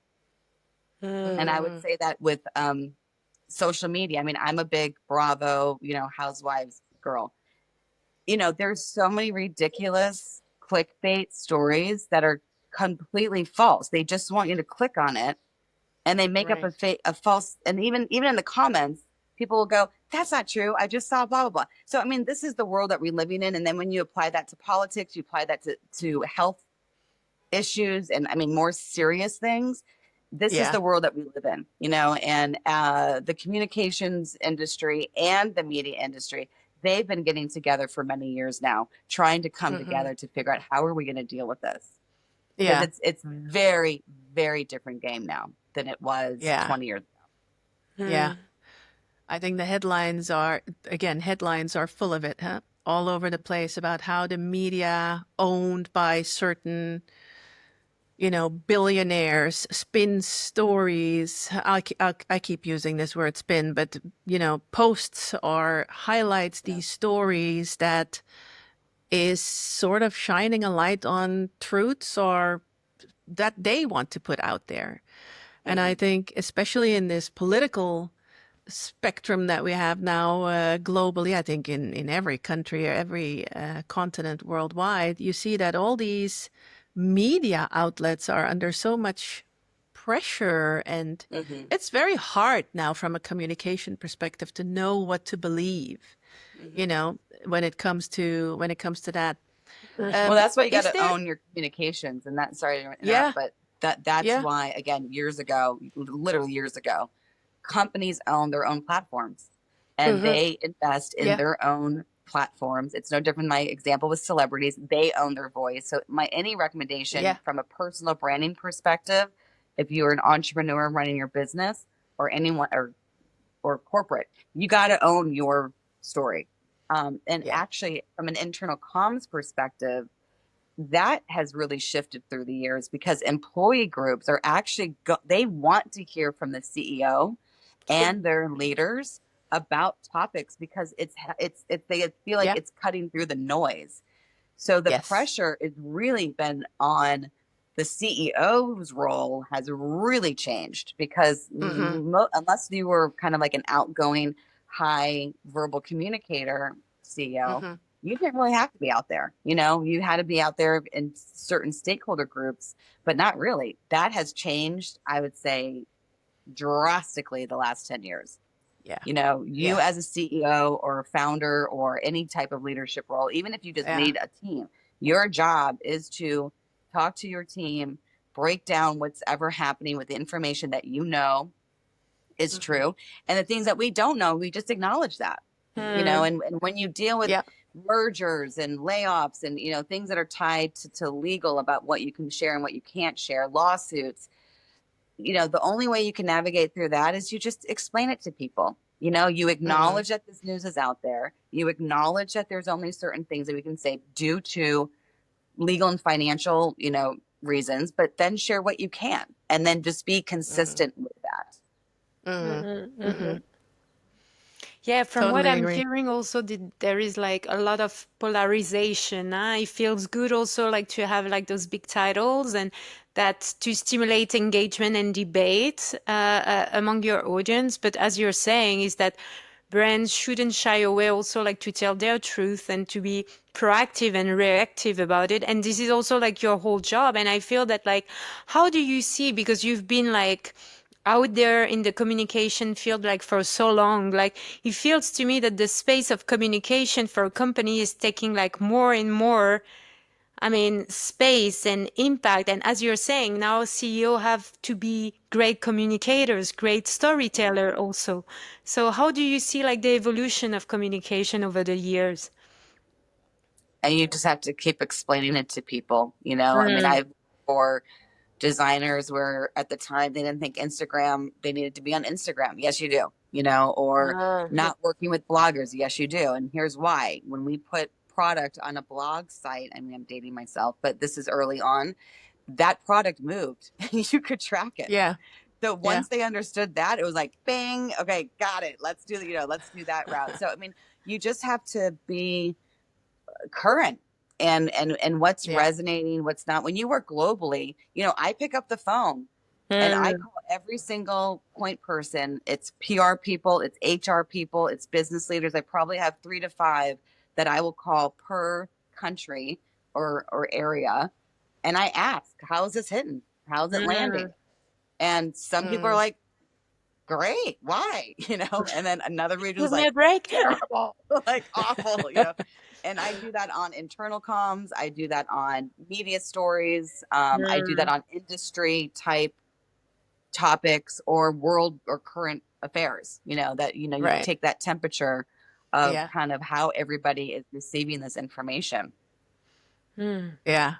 And I would say that with social media. I mean, I'm a big Bravo, Housewives girl. There's so many ridiculous clickbait stories that are completely false. They just want you to click on it, and they make up Right. a false. And even in the comments, people will go, "That's not true. I just saw blah blah blah." So I mean, this is the world that we're living in. And then when you apply that to politics, you apply that to health issues, and I mean more serious things. This is Yeah. the world that we live in, and the communications industry and the media industry, they've been getting together for many years now, trying to come together to figure out how are we going to deal with this, because Yeah. it's very, very different game now than it was Yeah. 20 years ago. Yeah. I think the headlines are full of it, huh? All over the place about how the media owned by certain, billionaires spin stories. I keep using this word spin, but, posts or highlights Yeah. these stories that is sort of shining a light on truths or that they want to put out there. And I Hmm. think, especially in this political spectrum that we have now globally, I think in every country or every continent worldwide, you see that all these media outlets are under so much pressure. And Hmm. it's very hard now from a communication perspective to know what to believe, you Hmm. know, when it comes to that. Well, that's why you got Is to there? own your communications, and that, sorry to interrupt, Yeah, but that's yeah. why, again, years ago, literally years ago, companies own their own platforms and they invest in Yeah, their own platforms. It's no different. My example with celebrities, they own their voice. So my any recommendation yeah. from a personal branding perspective, if you're an entrepreneur running your business or anyone or corporate, you got to own your story. And Yeah. actually, from an internal comms perspective, that has really shifted through the years because employee groups are actually they want to hear from the CEO and their leaders about topics because it's they feel like Yeah. it's cutting through the noise. So the Yes. pressure has really been on the CEO's role has really changed because Mm-hmm. unless you were kind of like an outgoing, high verbal communicator CEO, Mm-hmm. you didn't really have to be out there. You know, you had to be out there in certain stakeholder groups, but not really. That has changed, I would say, drastically the last 10 years. Yeah. You know, you Yeah. as a CEO or a founder or any type of leadership role, even if you just Yeah. lead a team, your job is to talk to your team, break down what's ever happening with the information that you know is Mm-hmm. true. And the things that we don't know, we just acknowledge that. You know, Hmm. and when you deal with Yeah. mergers and layoffs and, you know, things that are tied to legal about what you can share and what you can't share, lawsuits, you know, the only way you can navigate through that is you just explain it to people. You know, you Mm-hmm. acknowledge that this news is out there. You acknowledge that there's only certain things that we can say due to legal and financial, you know, reasons, but then share what you can and then just be Mm-hmm. consistent with that. Mm-hmm. Mm-hmm. Yeah, from what Totally I'm agree. hearing also there is like a lot of polarization. It feels good also like to have like those big titles and that to stimulate engagement and debate among your audience. But as you're saying, is that brands shouldn't shy away also like to tell their truth and to be proactive and reactive about it. And this is also like your whole job. And I feel that like, how do you see, because you've been like out there in the communication field like for so long, like it feels to me that the space of communication for a company is taking like more and more, I mean, space and impact. And as you're saying, now CEO have to be great communicators, great storyteller also. So how do you see like the evolution of communication over the years? And you just have to keep explaining it to people. You know, I mean, Mm. I've for designers where at the time they didn't think Instagram, they needed to be on Instagram. Yes, you do, you know, or Ah, not working with bloggers. Yes, you do. And here's why. When we put product on a blog site, I mean, I'm dating myself, but this is early on, that product moved. You could track it. Yeah. So Yeah. once they understood that, it was like, bang, okay, got it. Let's do, you know, let's do that route. So, I mean, you just have to be current and what's Yeah. resonating, what's not. When you work globally, you know, I pick up the phone and I mm, call every single point person. It's PR people, it's HR people, it's business leaders. I probably have 3 to 5 that I will call per country or area. And I ask, how is this hitting? How's it landing? mm. And some people are Mm. like, great, why? You know, and then another region Give is me like, a break. terrible, like awful, you know. And I do that on internal comms. I do that on media stories. I do that Mm, on industry type topics or world or current affairs, you know, that, you know, you Right. take that temperature of Yeah. kind of how everybody is receiving this information. mm. Yeah.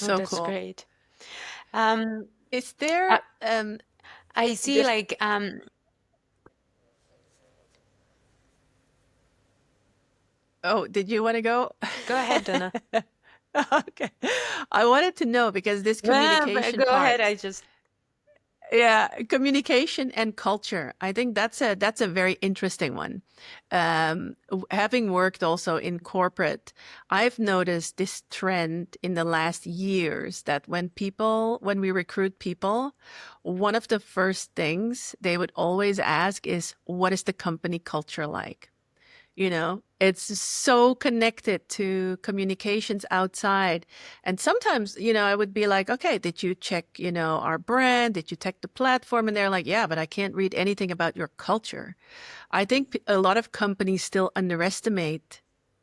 Oh, So that's cool. great. Um, Is I, there I see just like oh, did you want to go? go ahead, Donna. Okay. I wanted to know because this But communication go ahead. part, I just yeah, communication and culture. I think that's a very interesting one. Having worked also in corporate, I've noticed this trend in the last years that when we recruit people, one of the first things they would always ask is, what is the company culture like? You know, it's so connected to communications outside. And sometimes, I would be like, okay, did you check, our brand? Did you check the platform? And they're like, yeah, but I can't read anything about your culture. I think a lot of companies still underestimate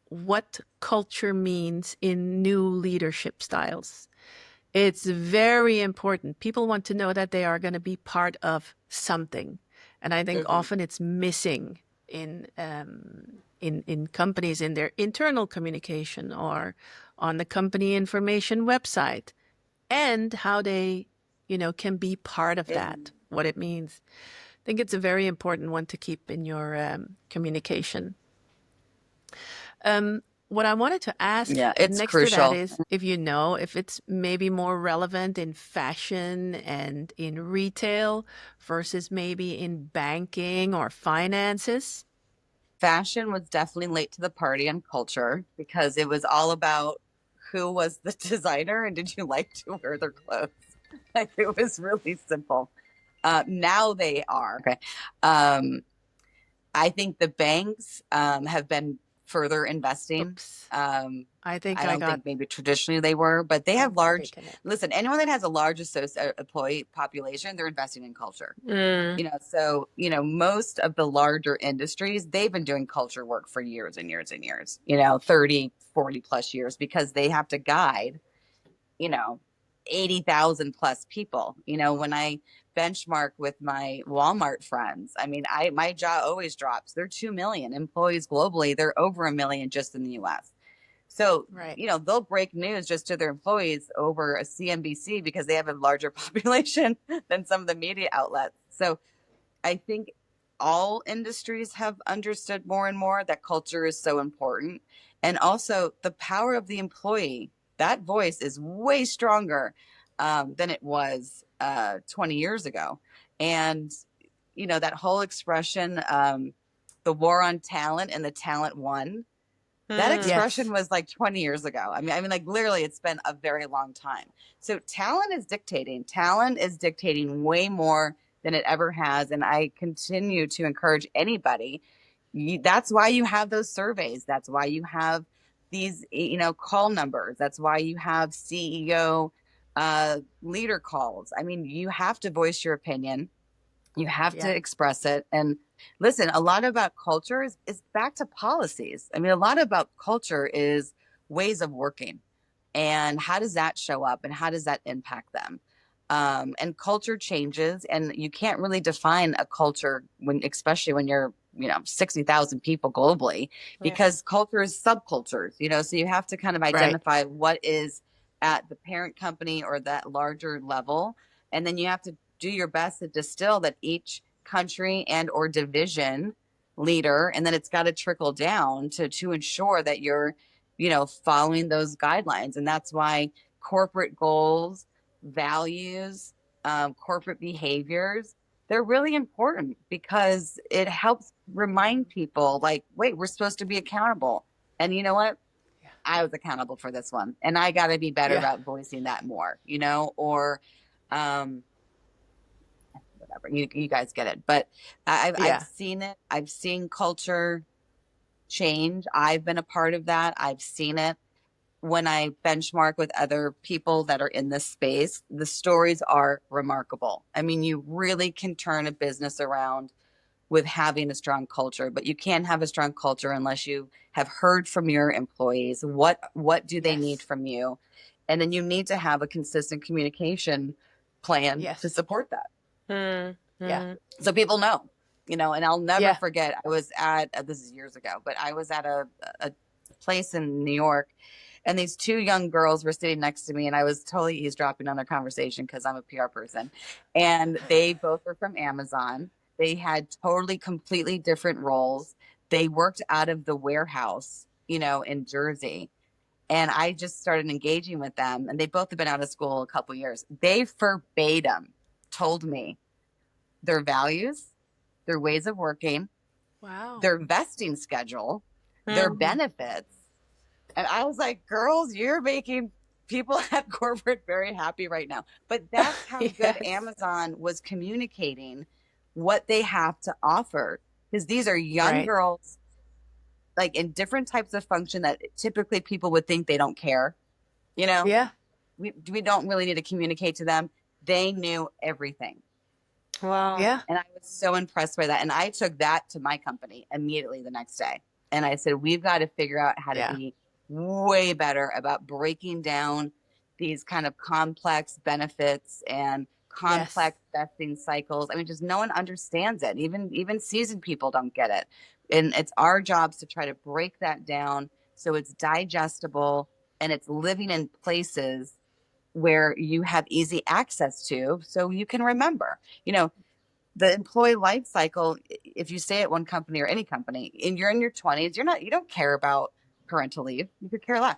what culture means in new leadership styles. It's very important. People want to know that they are going to be part of something. And I think Mhm. often it's missing in companies in their internal communication or on the company information website and how they can be part of Yeah. that, what it means. I think it's a very important one to keep in your communication. What I wanted to ask Yeah, it's next to that crucial. is if it's maybe more relevant in fashion and in retail versus maybe in banking or finances. Fashion was definitely late to the party and culture because it was all about who was the designer and did you like to wear their clothes? Like it was really simple. Now they are. Okay. Um, I think the banks have been further investing. Oops. Um, I think I I don't got, think maybe traditionally they were, but they have I'm large, taking it. listen, anyone that has a large employee population, they're investing in culture. Mm. So, most of the larger industries, they've been doing culture work for years and years and years, 30, 40 plus years because they have to guide, you know, 80,000 plus people. When I benchmark with my Walmart friends, I mean, my jaw always drops. They're 2 million employees globally. They're over a million just in the US. So, Right. they'll break news just to their employees over a CNBC because they have a larger population than some of the media outlets. So I think all industries have understood more and more that culture is so important. And also the power of the employee. That voice is way stronger than it was 20 years ago. And, that whole expression, the war on talent and the talent won, that Mm. expression Yes. was like 20 years ago. I mean, like literally, it's been a very long time. So talent is dictating. Talent is dictating way more than it ever has. And I continue to encourage anybody. That's why you have those surveys. That's why you have these, call numbers. That's why you have CEO leader calls. I mean, you have to voice your opinion. You have to Yeah. express it. And listen, a lot about culture is back to policies. I mean, a lot about culture is ways of working and how does that show up and how does that impact them? And culture changes, and you can't really define a culture especially when you're, 60,000 people globally, Yeah. because culture is subcultures, so you have to kind of Right. identify what is at the parent company or that larger level. And then you have to do your best to distill that each country and or division leader, and then it's got to trickle down to ensure that you're following those guidelines. And that's why corporate goals, values, corporate behaviors, they're really important because it helps remind people like, wait, we're supposed to be accountable. And you know what? Yeah. I was accountable for this one and I got to be better Yeah. about voicing that more, or, um, whatever, you guys get it. But I've Yeah. seen it. I've seen culture change. I've been a part of that. I've seen it. When I benchmark with other people that are in this space, the stories are remarkable. I mean, you really can turn a business around with having a strong culture, but you can't have a strong culture unless you have heard from your employees. What do they need Yes. from you? And then you need to have a consistent communication plan to Yes. support that. Mm. Yeah. Mm. So people know, and I'll never Yeah. forget, I was at, this is years ago, but I was at a place in New York, and these two young girls were sitting next to me, and I was totally eavesdropping on their conversation because I'm a PR person. And they both were from Amazon. They had totally, completely different roles. They worked out of the warehouse, in Jersey. And I just started engaging with them, and they both have been out of school a couple years. They verbatim told me their values, their ways of working, Wow. their vesting schedule, their Mm. Mm. benefits. And I was like, girls, you're making people at corporate very happy right now. But that's how good Yes. Amazon was communicating what they have to offer. Because these are young Right. girls, like in different types of function that typically people would think they don't care. You know, Yeah. we don't really need to communicate to them. They knew everything. Wow. Yeah. And I was so impressed by that. And I took that to my company immediately the next day. And I said, we've got to figure out how to Yeah. be way better about breaking down these kind of complex benefits and Yes. complex vesting cycles. I mean, just no one understands it. Even seasoned people don't get it. And it's our jobs to try to break that down so it's digestible and it's living in places where you have easy access to, so you can remember. The employee life cycle, if you stay at one company or any company and you're in your 20s, you don't care about parental leave. You could care less.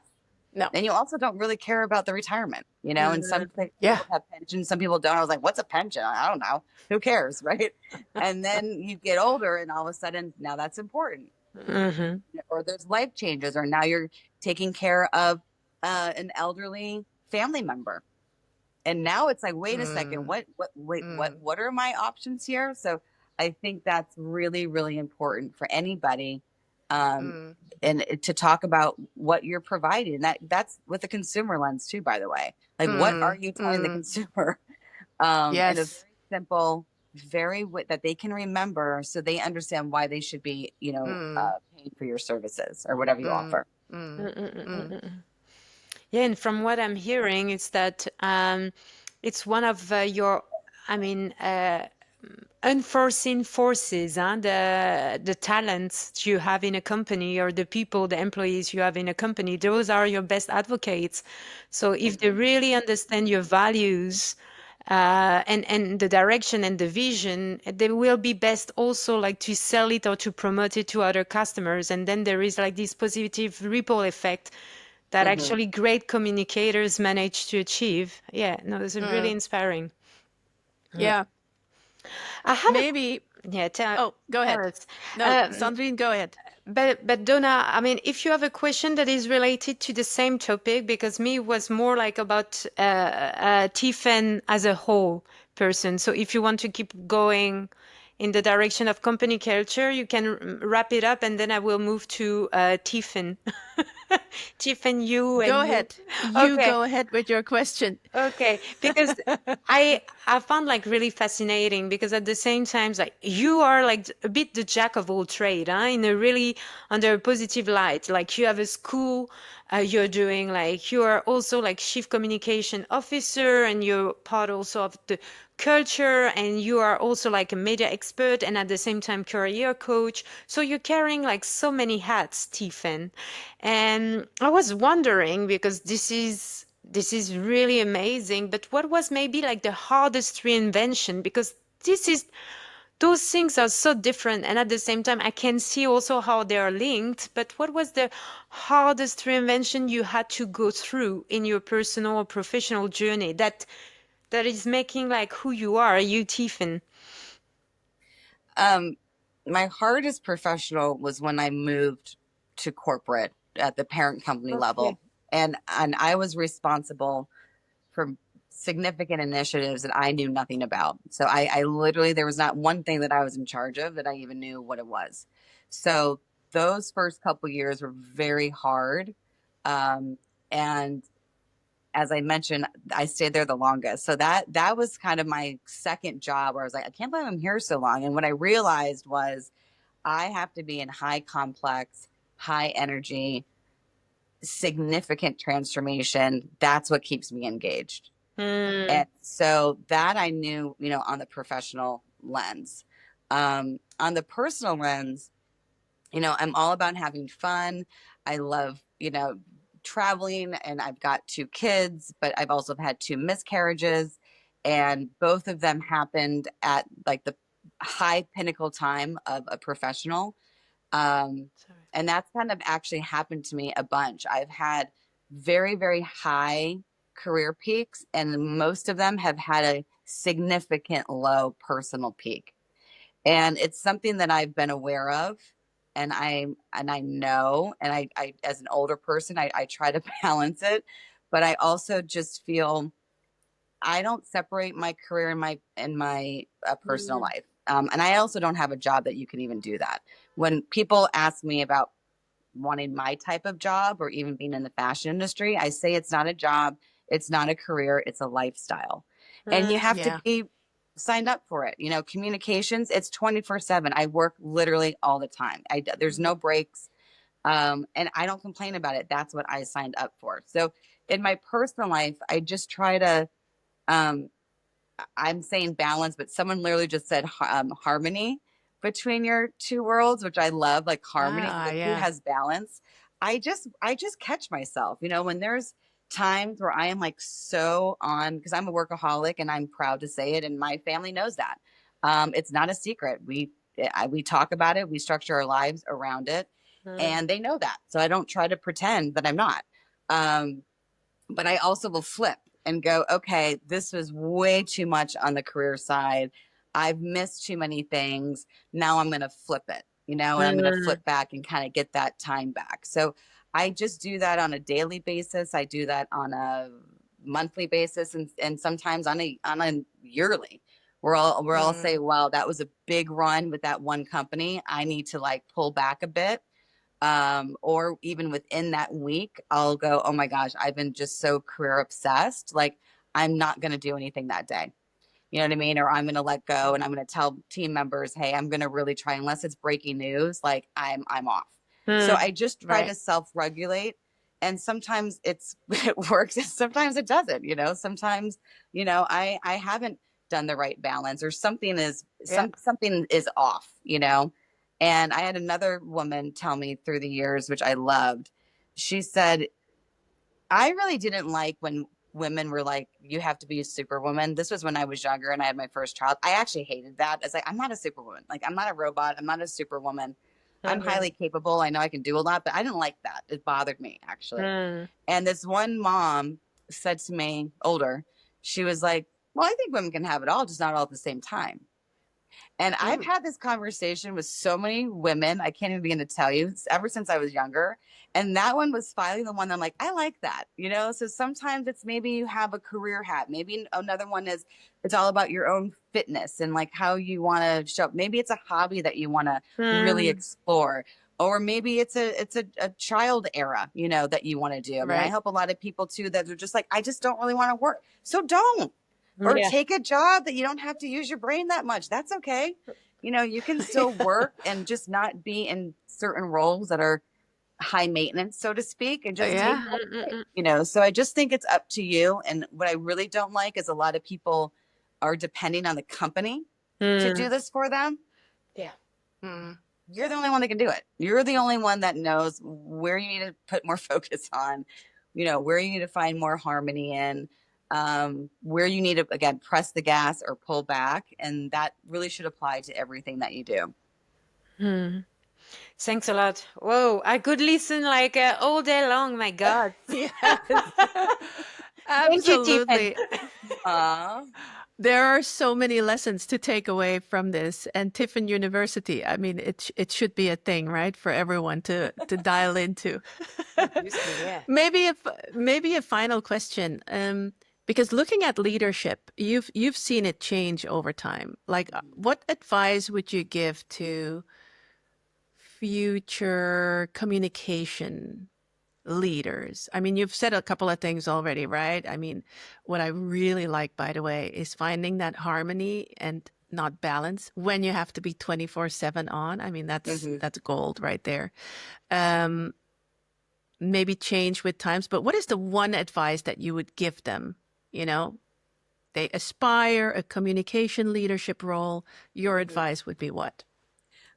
No. And you also don't really care about the retirement, and some Yeah. people have pensions, some people don't. I was like, what's a pension? I don't know. Who cares, right? And then you get older and all of a sudden now that's important. Mm-hmm. Or there's life changes, or now you're taking care of an elderly family member. And now it's like, wait a second, Mm, what are my options here? So I think that's really, really important for anybody. Um, mm, and to talk about what you're providing. That's with the consumer lens too, by the way. Like, what are mm, you telling the mm. consumer? In a very Yes. simple, that they can remember, so they understand why they should be, Mm, paying for your services or whatever you mm, offer. mm, mm, Mm-mm-mm-mm-mm. Yeah, and from what I'm hearing, it's that it's one of your, I mean, unforeseen forces, huh? The talents you have in a company, or the people, the employees you have in a company, those are your best advocates. So if they really understand your values, and the direction and the vision, they will be best also like to sell it or to promote it to other customers. And then there is like this positive ripple effect that Hmm. actually great communicators manage to achieve. Yeah, no, it's really mm. inspiring. Yeah. Yeah. I have a, Maybe. yeah, Oh, go tell ahead. us. No, Um, Sandrine, go ahead. but Donna, I mean, if you have a question that is related to the same topic, because me was more like about Tiffin as a whole person. So if you want to keep going in the direction of company culture, you can wrap it up, and then I will move to Tiffin. Tiffin, you Go and you. ahead. You Okay. go ahead with your question. Okay, because I found like really fascinating, because at the same time, like you are like a bit the jack of all trade, huh? In a really under a positive light. Like you have a school, you're doing like you are also like chief communication officer, and you're part also of the culture, and you are also like a media expert, and at the same time career coach. So you're carrying like so many hats, Stephen. And I was wondering, because this is really amazing, but what was maybe like the hardest reinvention? Because this is those things are so different, and at the same time I can see also how they are linked. But what was the hardest reinvention you had to go through in your personal or professional journey that is making like who you are, you, Tiffin? Um, my hardest professional was when I moved to corporate at the parent company Okay. level, and I was responsible for significant initiatives that I knew nothing about. So I literally, there was not one thing that I was in charge of that I even knew what it was. So those first couple years were very hard. And as I mentioned, I stayed there the longest. So that was kind of my second job, where I was like, I can't believe I'm here so long. And what I realized was I have to be in high complex, high energy, significant transformation. That's what keeps me engaged. Hmm. And so that I knew, on the professional lens. On the personal lens, I'm all about having fun. I love, traveling, and I've got two kids, but I've also had two miscarriages, and both of them happened at like the high pinnacle time of a professional. Um, Sorry. and that's kind of actually happened to me a bunch. I've had very, very high career peaks, and most of them have had a significant low personal peak. And it's something that I've been aware of, and I know, and I as an older person, I try to balance it, but I also just feel I don't separate my career and my personal Hmm. life. And I also don't have a job that you can even do that. When people ask me about wanting my type of job or even being in the fashion industry, I say it's not a job, it's not a career, it's a lifestyle. And you Hmm. have to Yeah. be signed up for it. Communications, it's 24/7. I work literally all the time. There's no breaks. And I don't complain about it. That's what I signed up for. So in my personal life, I just try to um, I'm saying balance, but someone literally just said harmony between your two worlds, which I love, like harmony. Ah, Like, who yeah. has balance? I just catch myself, when there's times where I am like so on, because I'm a workaholic and I'm proud to say it, and my family knows that. It's not a secret. We talk about it. We structure our lives around it, Mm. and they know that. So I don't try to pretend that I'm not. Um, but I also will flip and go, okay, this was way too much on the career side. I've missed too many things. Now I'm going to flip it, and I'm going to Mm. flip back and kind of get that time back. So I just do that on a daily basis. I do that on a monthly basis, and sometimes on a yearly. We're all say, wow, that was a big run with that one company. I need to like pull back a bit, or even within that week, I'll go, oh my gosh, I've been just so career obsessed. Like, I'm not going to do anything that day. You know what I mean? Or I'm going to let go and I'm going to tell team members, hey, I'm going to really try, unless it's breaking news, like I'm off. So Mm. I just try Right. to self-regulate. And sometimes it works, and sometimes it doesn't, sometimes, I haven't done the right balance, or Yeah. something is off. And I had another woman tell me through the years, which I loved. She said, I really didn't like when women were like, you have to be a superwoman. This was when I was younger and I had my first child. I actually hated that. It's like, I'm not a superwoman. Like, I'm not a robot. I'm not a superwoman. I'm Mhm. highly capable. I know I can do a lot, but I didn't like that. It bothered me, actually. Mm. And this one mom said to me, older, she was like, well, I think women can have it all, just not all at the same time. And I've Mm. had this conversation with so many women, I can't even begin to tell you, ever since I was younger. And that one was finally the one that I'm like, I like that. So sometimes it's maybe you have a career hat. Maybe another one is it's all about your own fitness and like how you want to show up. Maybe it's a hobby that you want to really Mm. explore. Or maybe it's a child era, that you want to do. I mean, I Right. help a lot of people too that are just like, I just don't really want to work. So don't. Or Yeah. take a job that you don't have to use your brain that much. That's okay. You can still work and just not be in certain roles that are high maintenance, so to speak, and just take Yeah. a Mm, break, mm, So I just think it's up to you. And what I really don't like is a lot of people are depending on the company to mm. do this for them. Yeah. Mm. You're the only one that can do it. You're the only one that knows where you need to put more focus on, where you need to find more harmony in, where you need to, again, press the gas or pull back. And that really should apply to everything that you do. Mm. Thanks a lot. Whoa, I could listen like all day long. My God. Yes. Thank you, Tiffin. Absolutely. Uh, There are so many lessons to take away from this. And Tiffin University, I mean, it should be a thing, right, for everyone to dial into. Obviously, yeah. Maybe a final question. Because looking at leadership, you've seen it change over time. Like, what advice would you give to future communication leaders? I mean, you've said a couple of things already, right? I mean, what I really like, by the way, is finding that harmony and not balance when you have to be 24/7 on. I mean, mhm. that's gold right there. Um, Maybe change with times, but what is the one advice that you would give them? You know, they aspire a communication leadership role. Your advice would be what?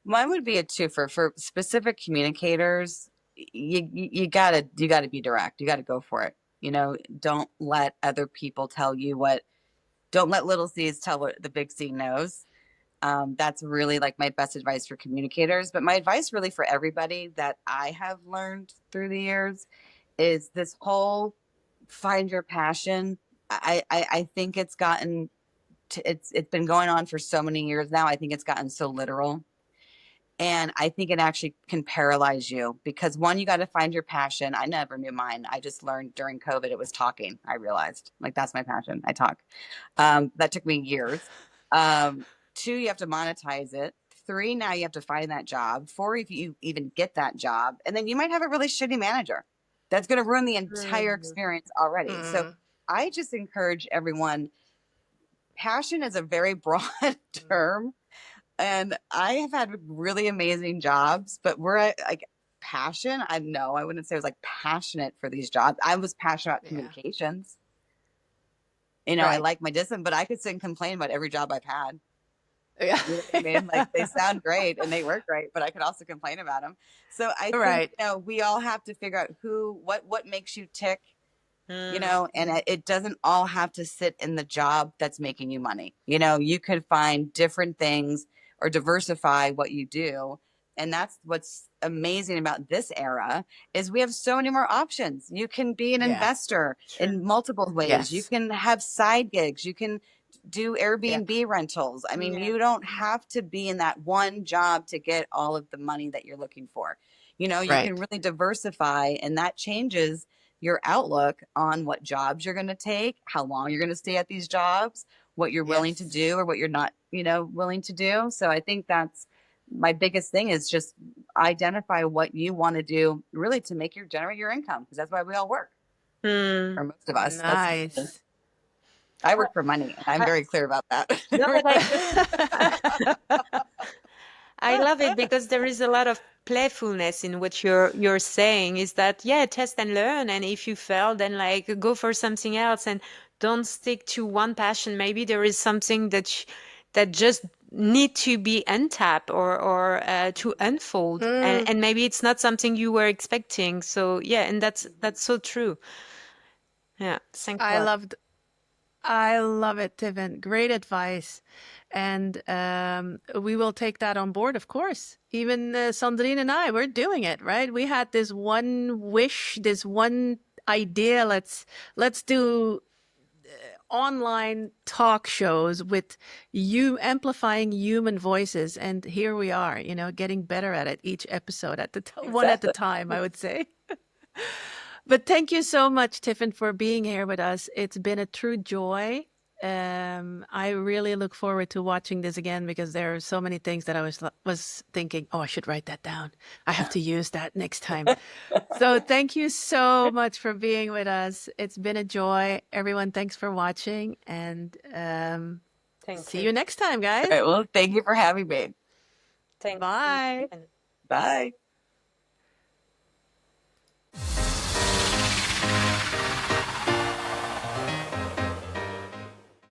Mine would be a two for specific communicators. You gotta be direct. You gotta go for it. Don't let other people tell you what. Don't let little C's tell what the big C knows. That's really like my best advice for communicators. But my advice, really, for everybody that I have learned through the years is this whole find your passion. I think it's been going on for so many years now. I think it's gotten so literal. And I think it actually can paralyze you because, one, you got to find your passion. I never knew mine. I just learned during COVID it was talking. I realized, like, that's my passion. I talk. That took me years. Two, you have to monetize it. Three, now you have to find that job. Four, if you even get that job, and then you might have a really shitty manager that's going to ruin the entire Mm. experience already. So Mm, I just encourage everyone. Passion is a very broad term, and I have had really amazing jobs, but like passion. I know I wouldn't say I was like passionate for these jobs. I was passionate about yeah. communications. I Right. like my discipline, but I could sit and complain about every job I've had. Yeah. You know what I mean? Like, they sound great and they work great, but I could also complain about them. So I think, Right. we all have to figure out what makes you tick, you Mm, know, and it doesn't all have to sit in the job that's making you money. You know, you could find different things or diversify what you do. And that's what's amazing about this era is we have so many more options. You can be an Yeah. investor true. in multiple ways. You Yes. can have side gigs. You can do Yeah. Airbnb rentals. I mean, Yeah. you don't have to be in that one job to get all of the money that you're looking for. You know, you can Right. really diversify, and that changes your outlook on what jobs you're going to take, how long you're going to stay at these jobs, what you're willing to Yes. do or what you're not, you know, willing to do. So I think that's my biggest thing is just identify what you want to do really to make your generate your income because that's why we all work, Mm. or most of us. That's Nice. I work for money and I'm I, very clear about that. no, but I love it because there is a lot of playfulness in what you're saying is that yeah, test and learn, and if you fail then like go for something else and don't stick to one passion. Maybe there is something that just need to be untapped or to unfold, Mm, and maybe it's not something you were expecting. So yeah, and that's so true. Yeah, thanks a I lot. loved I love it, Tiffin. Great advice. And we will take that on board, of course. Even Sandrine and I, we're doing it, right? We had this one wish, this one idea. Let's do online talk shows with you amplifying human voices. And here we are, you know, getting better at it each episode at one at a Exactly. time, I would say. But thank you so much, Tiffin, for being here with us. It's been a true joy. I really look forward to watching this again because there are so many things that I was thinking, oh, I should write that down. I have to use that next time. So thank you so much for being with us. It's been a joy. Everyone, thanks for watching, and Thank see you. you next time, All guys. right. Well, thank you for having me. Thank you. Bye. Bye.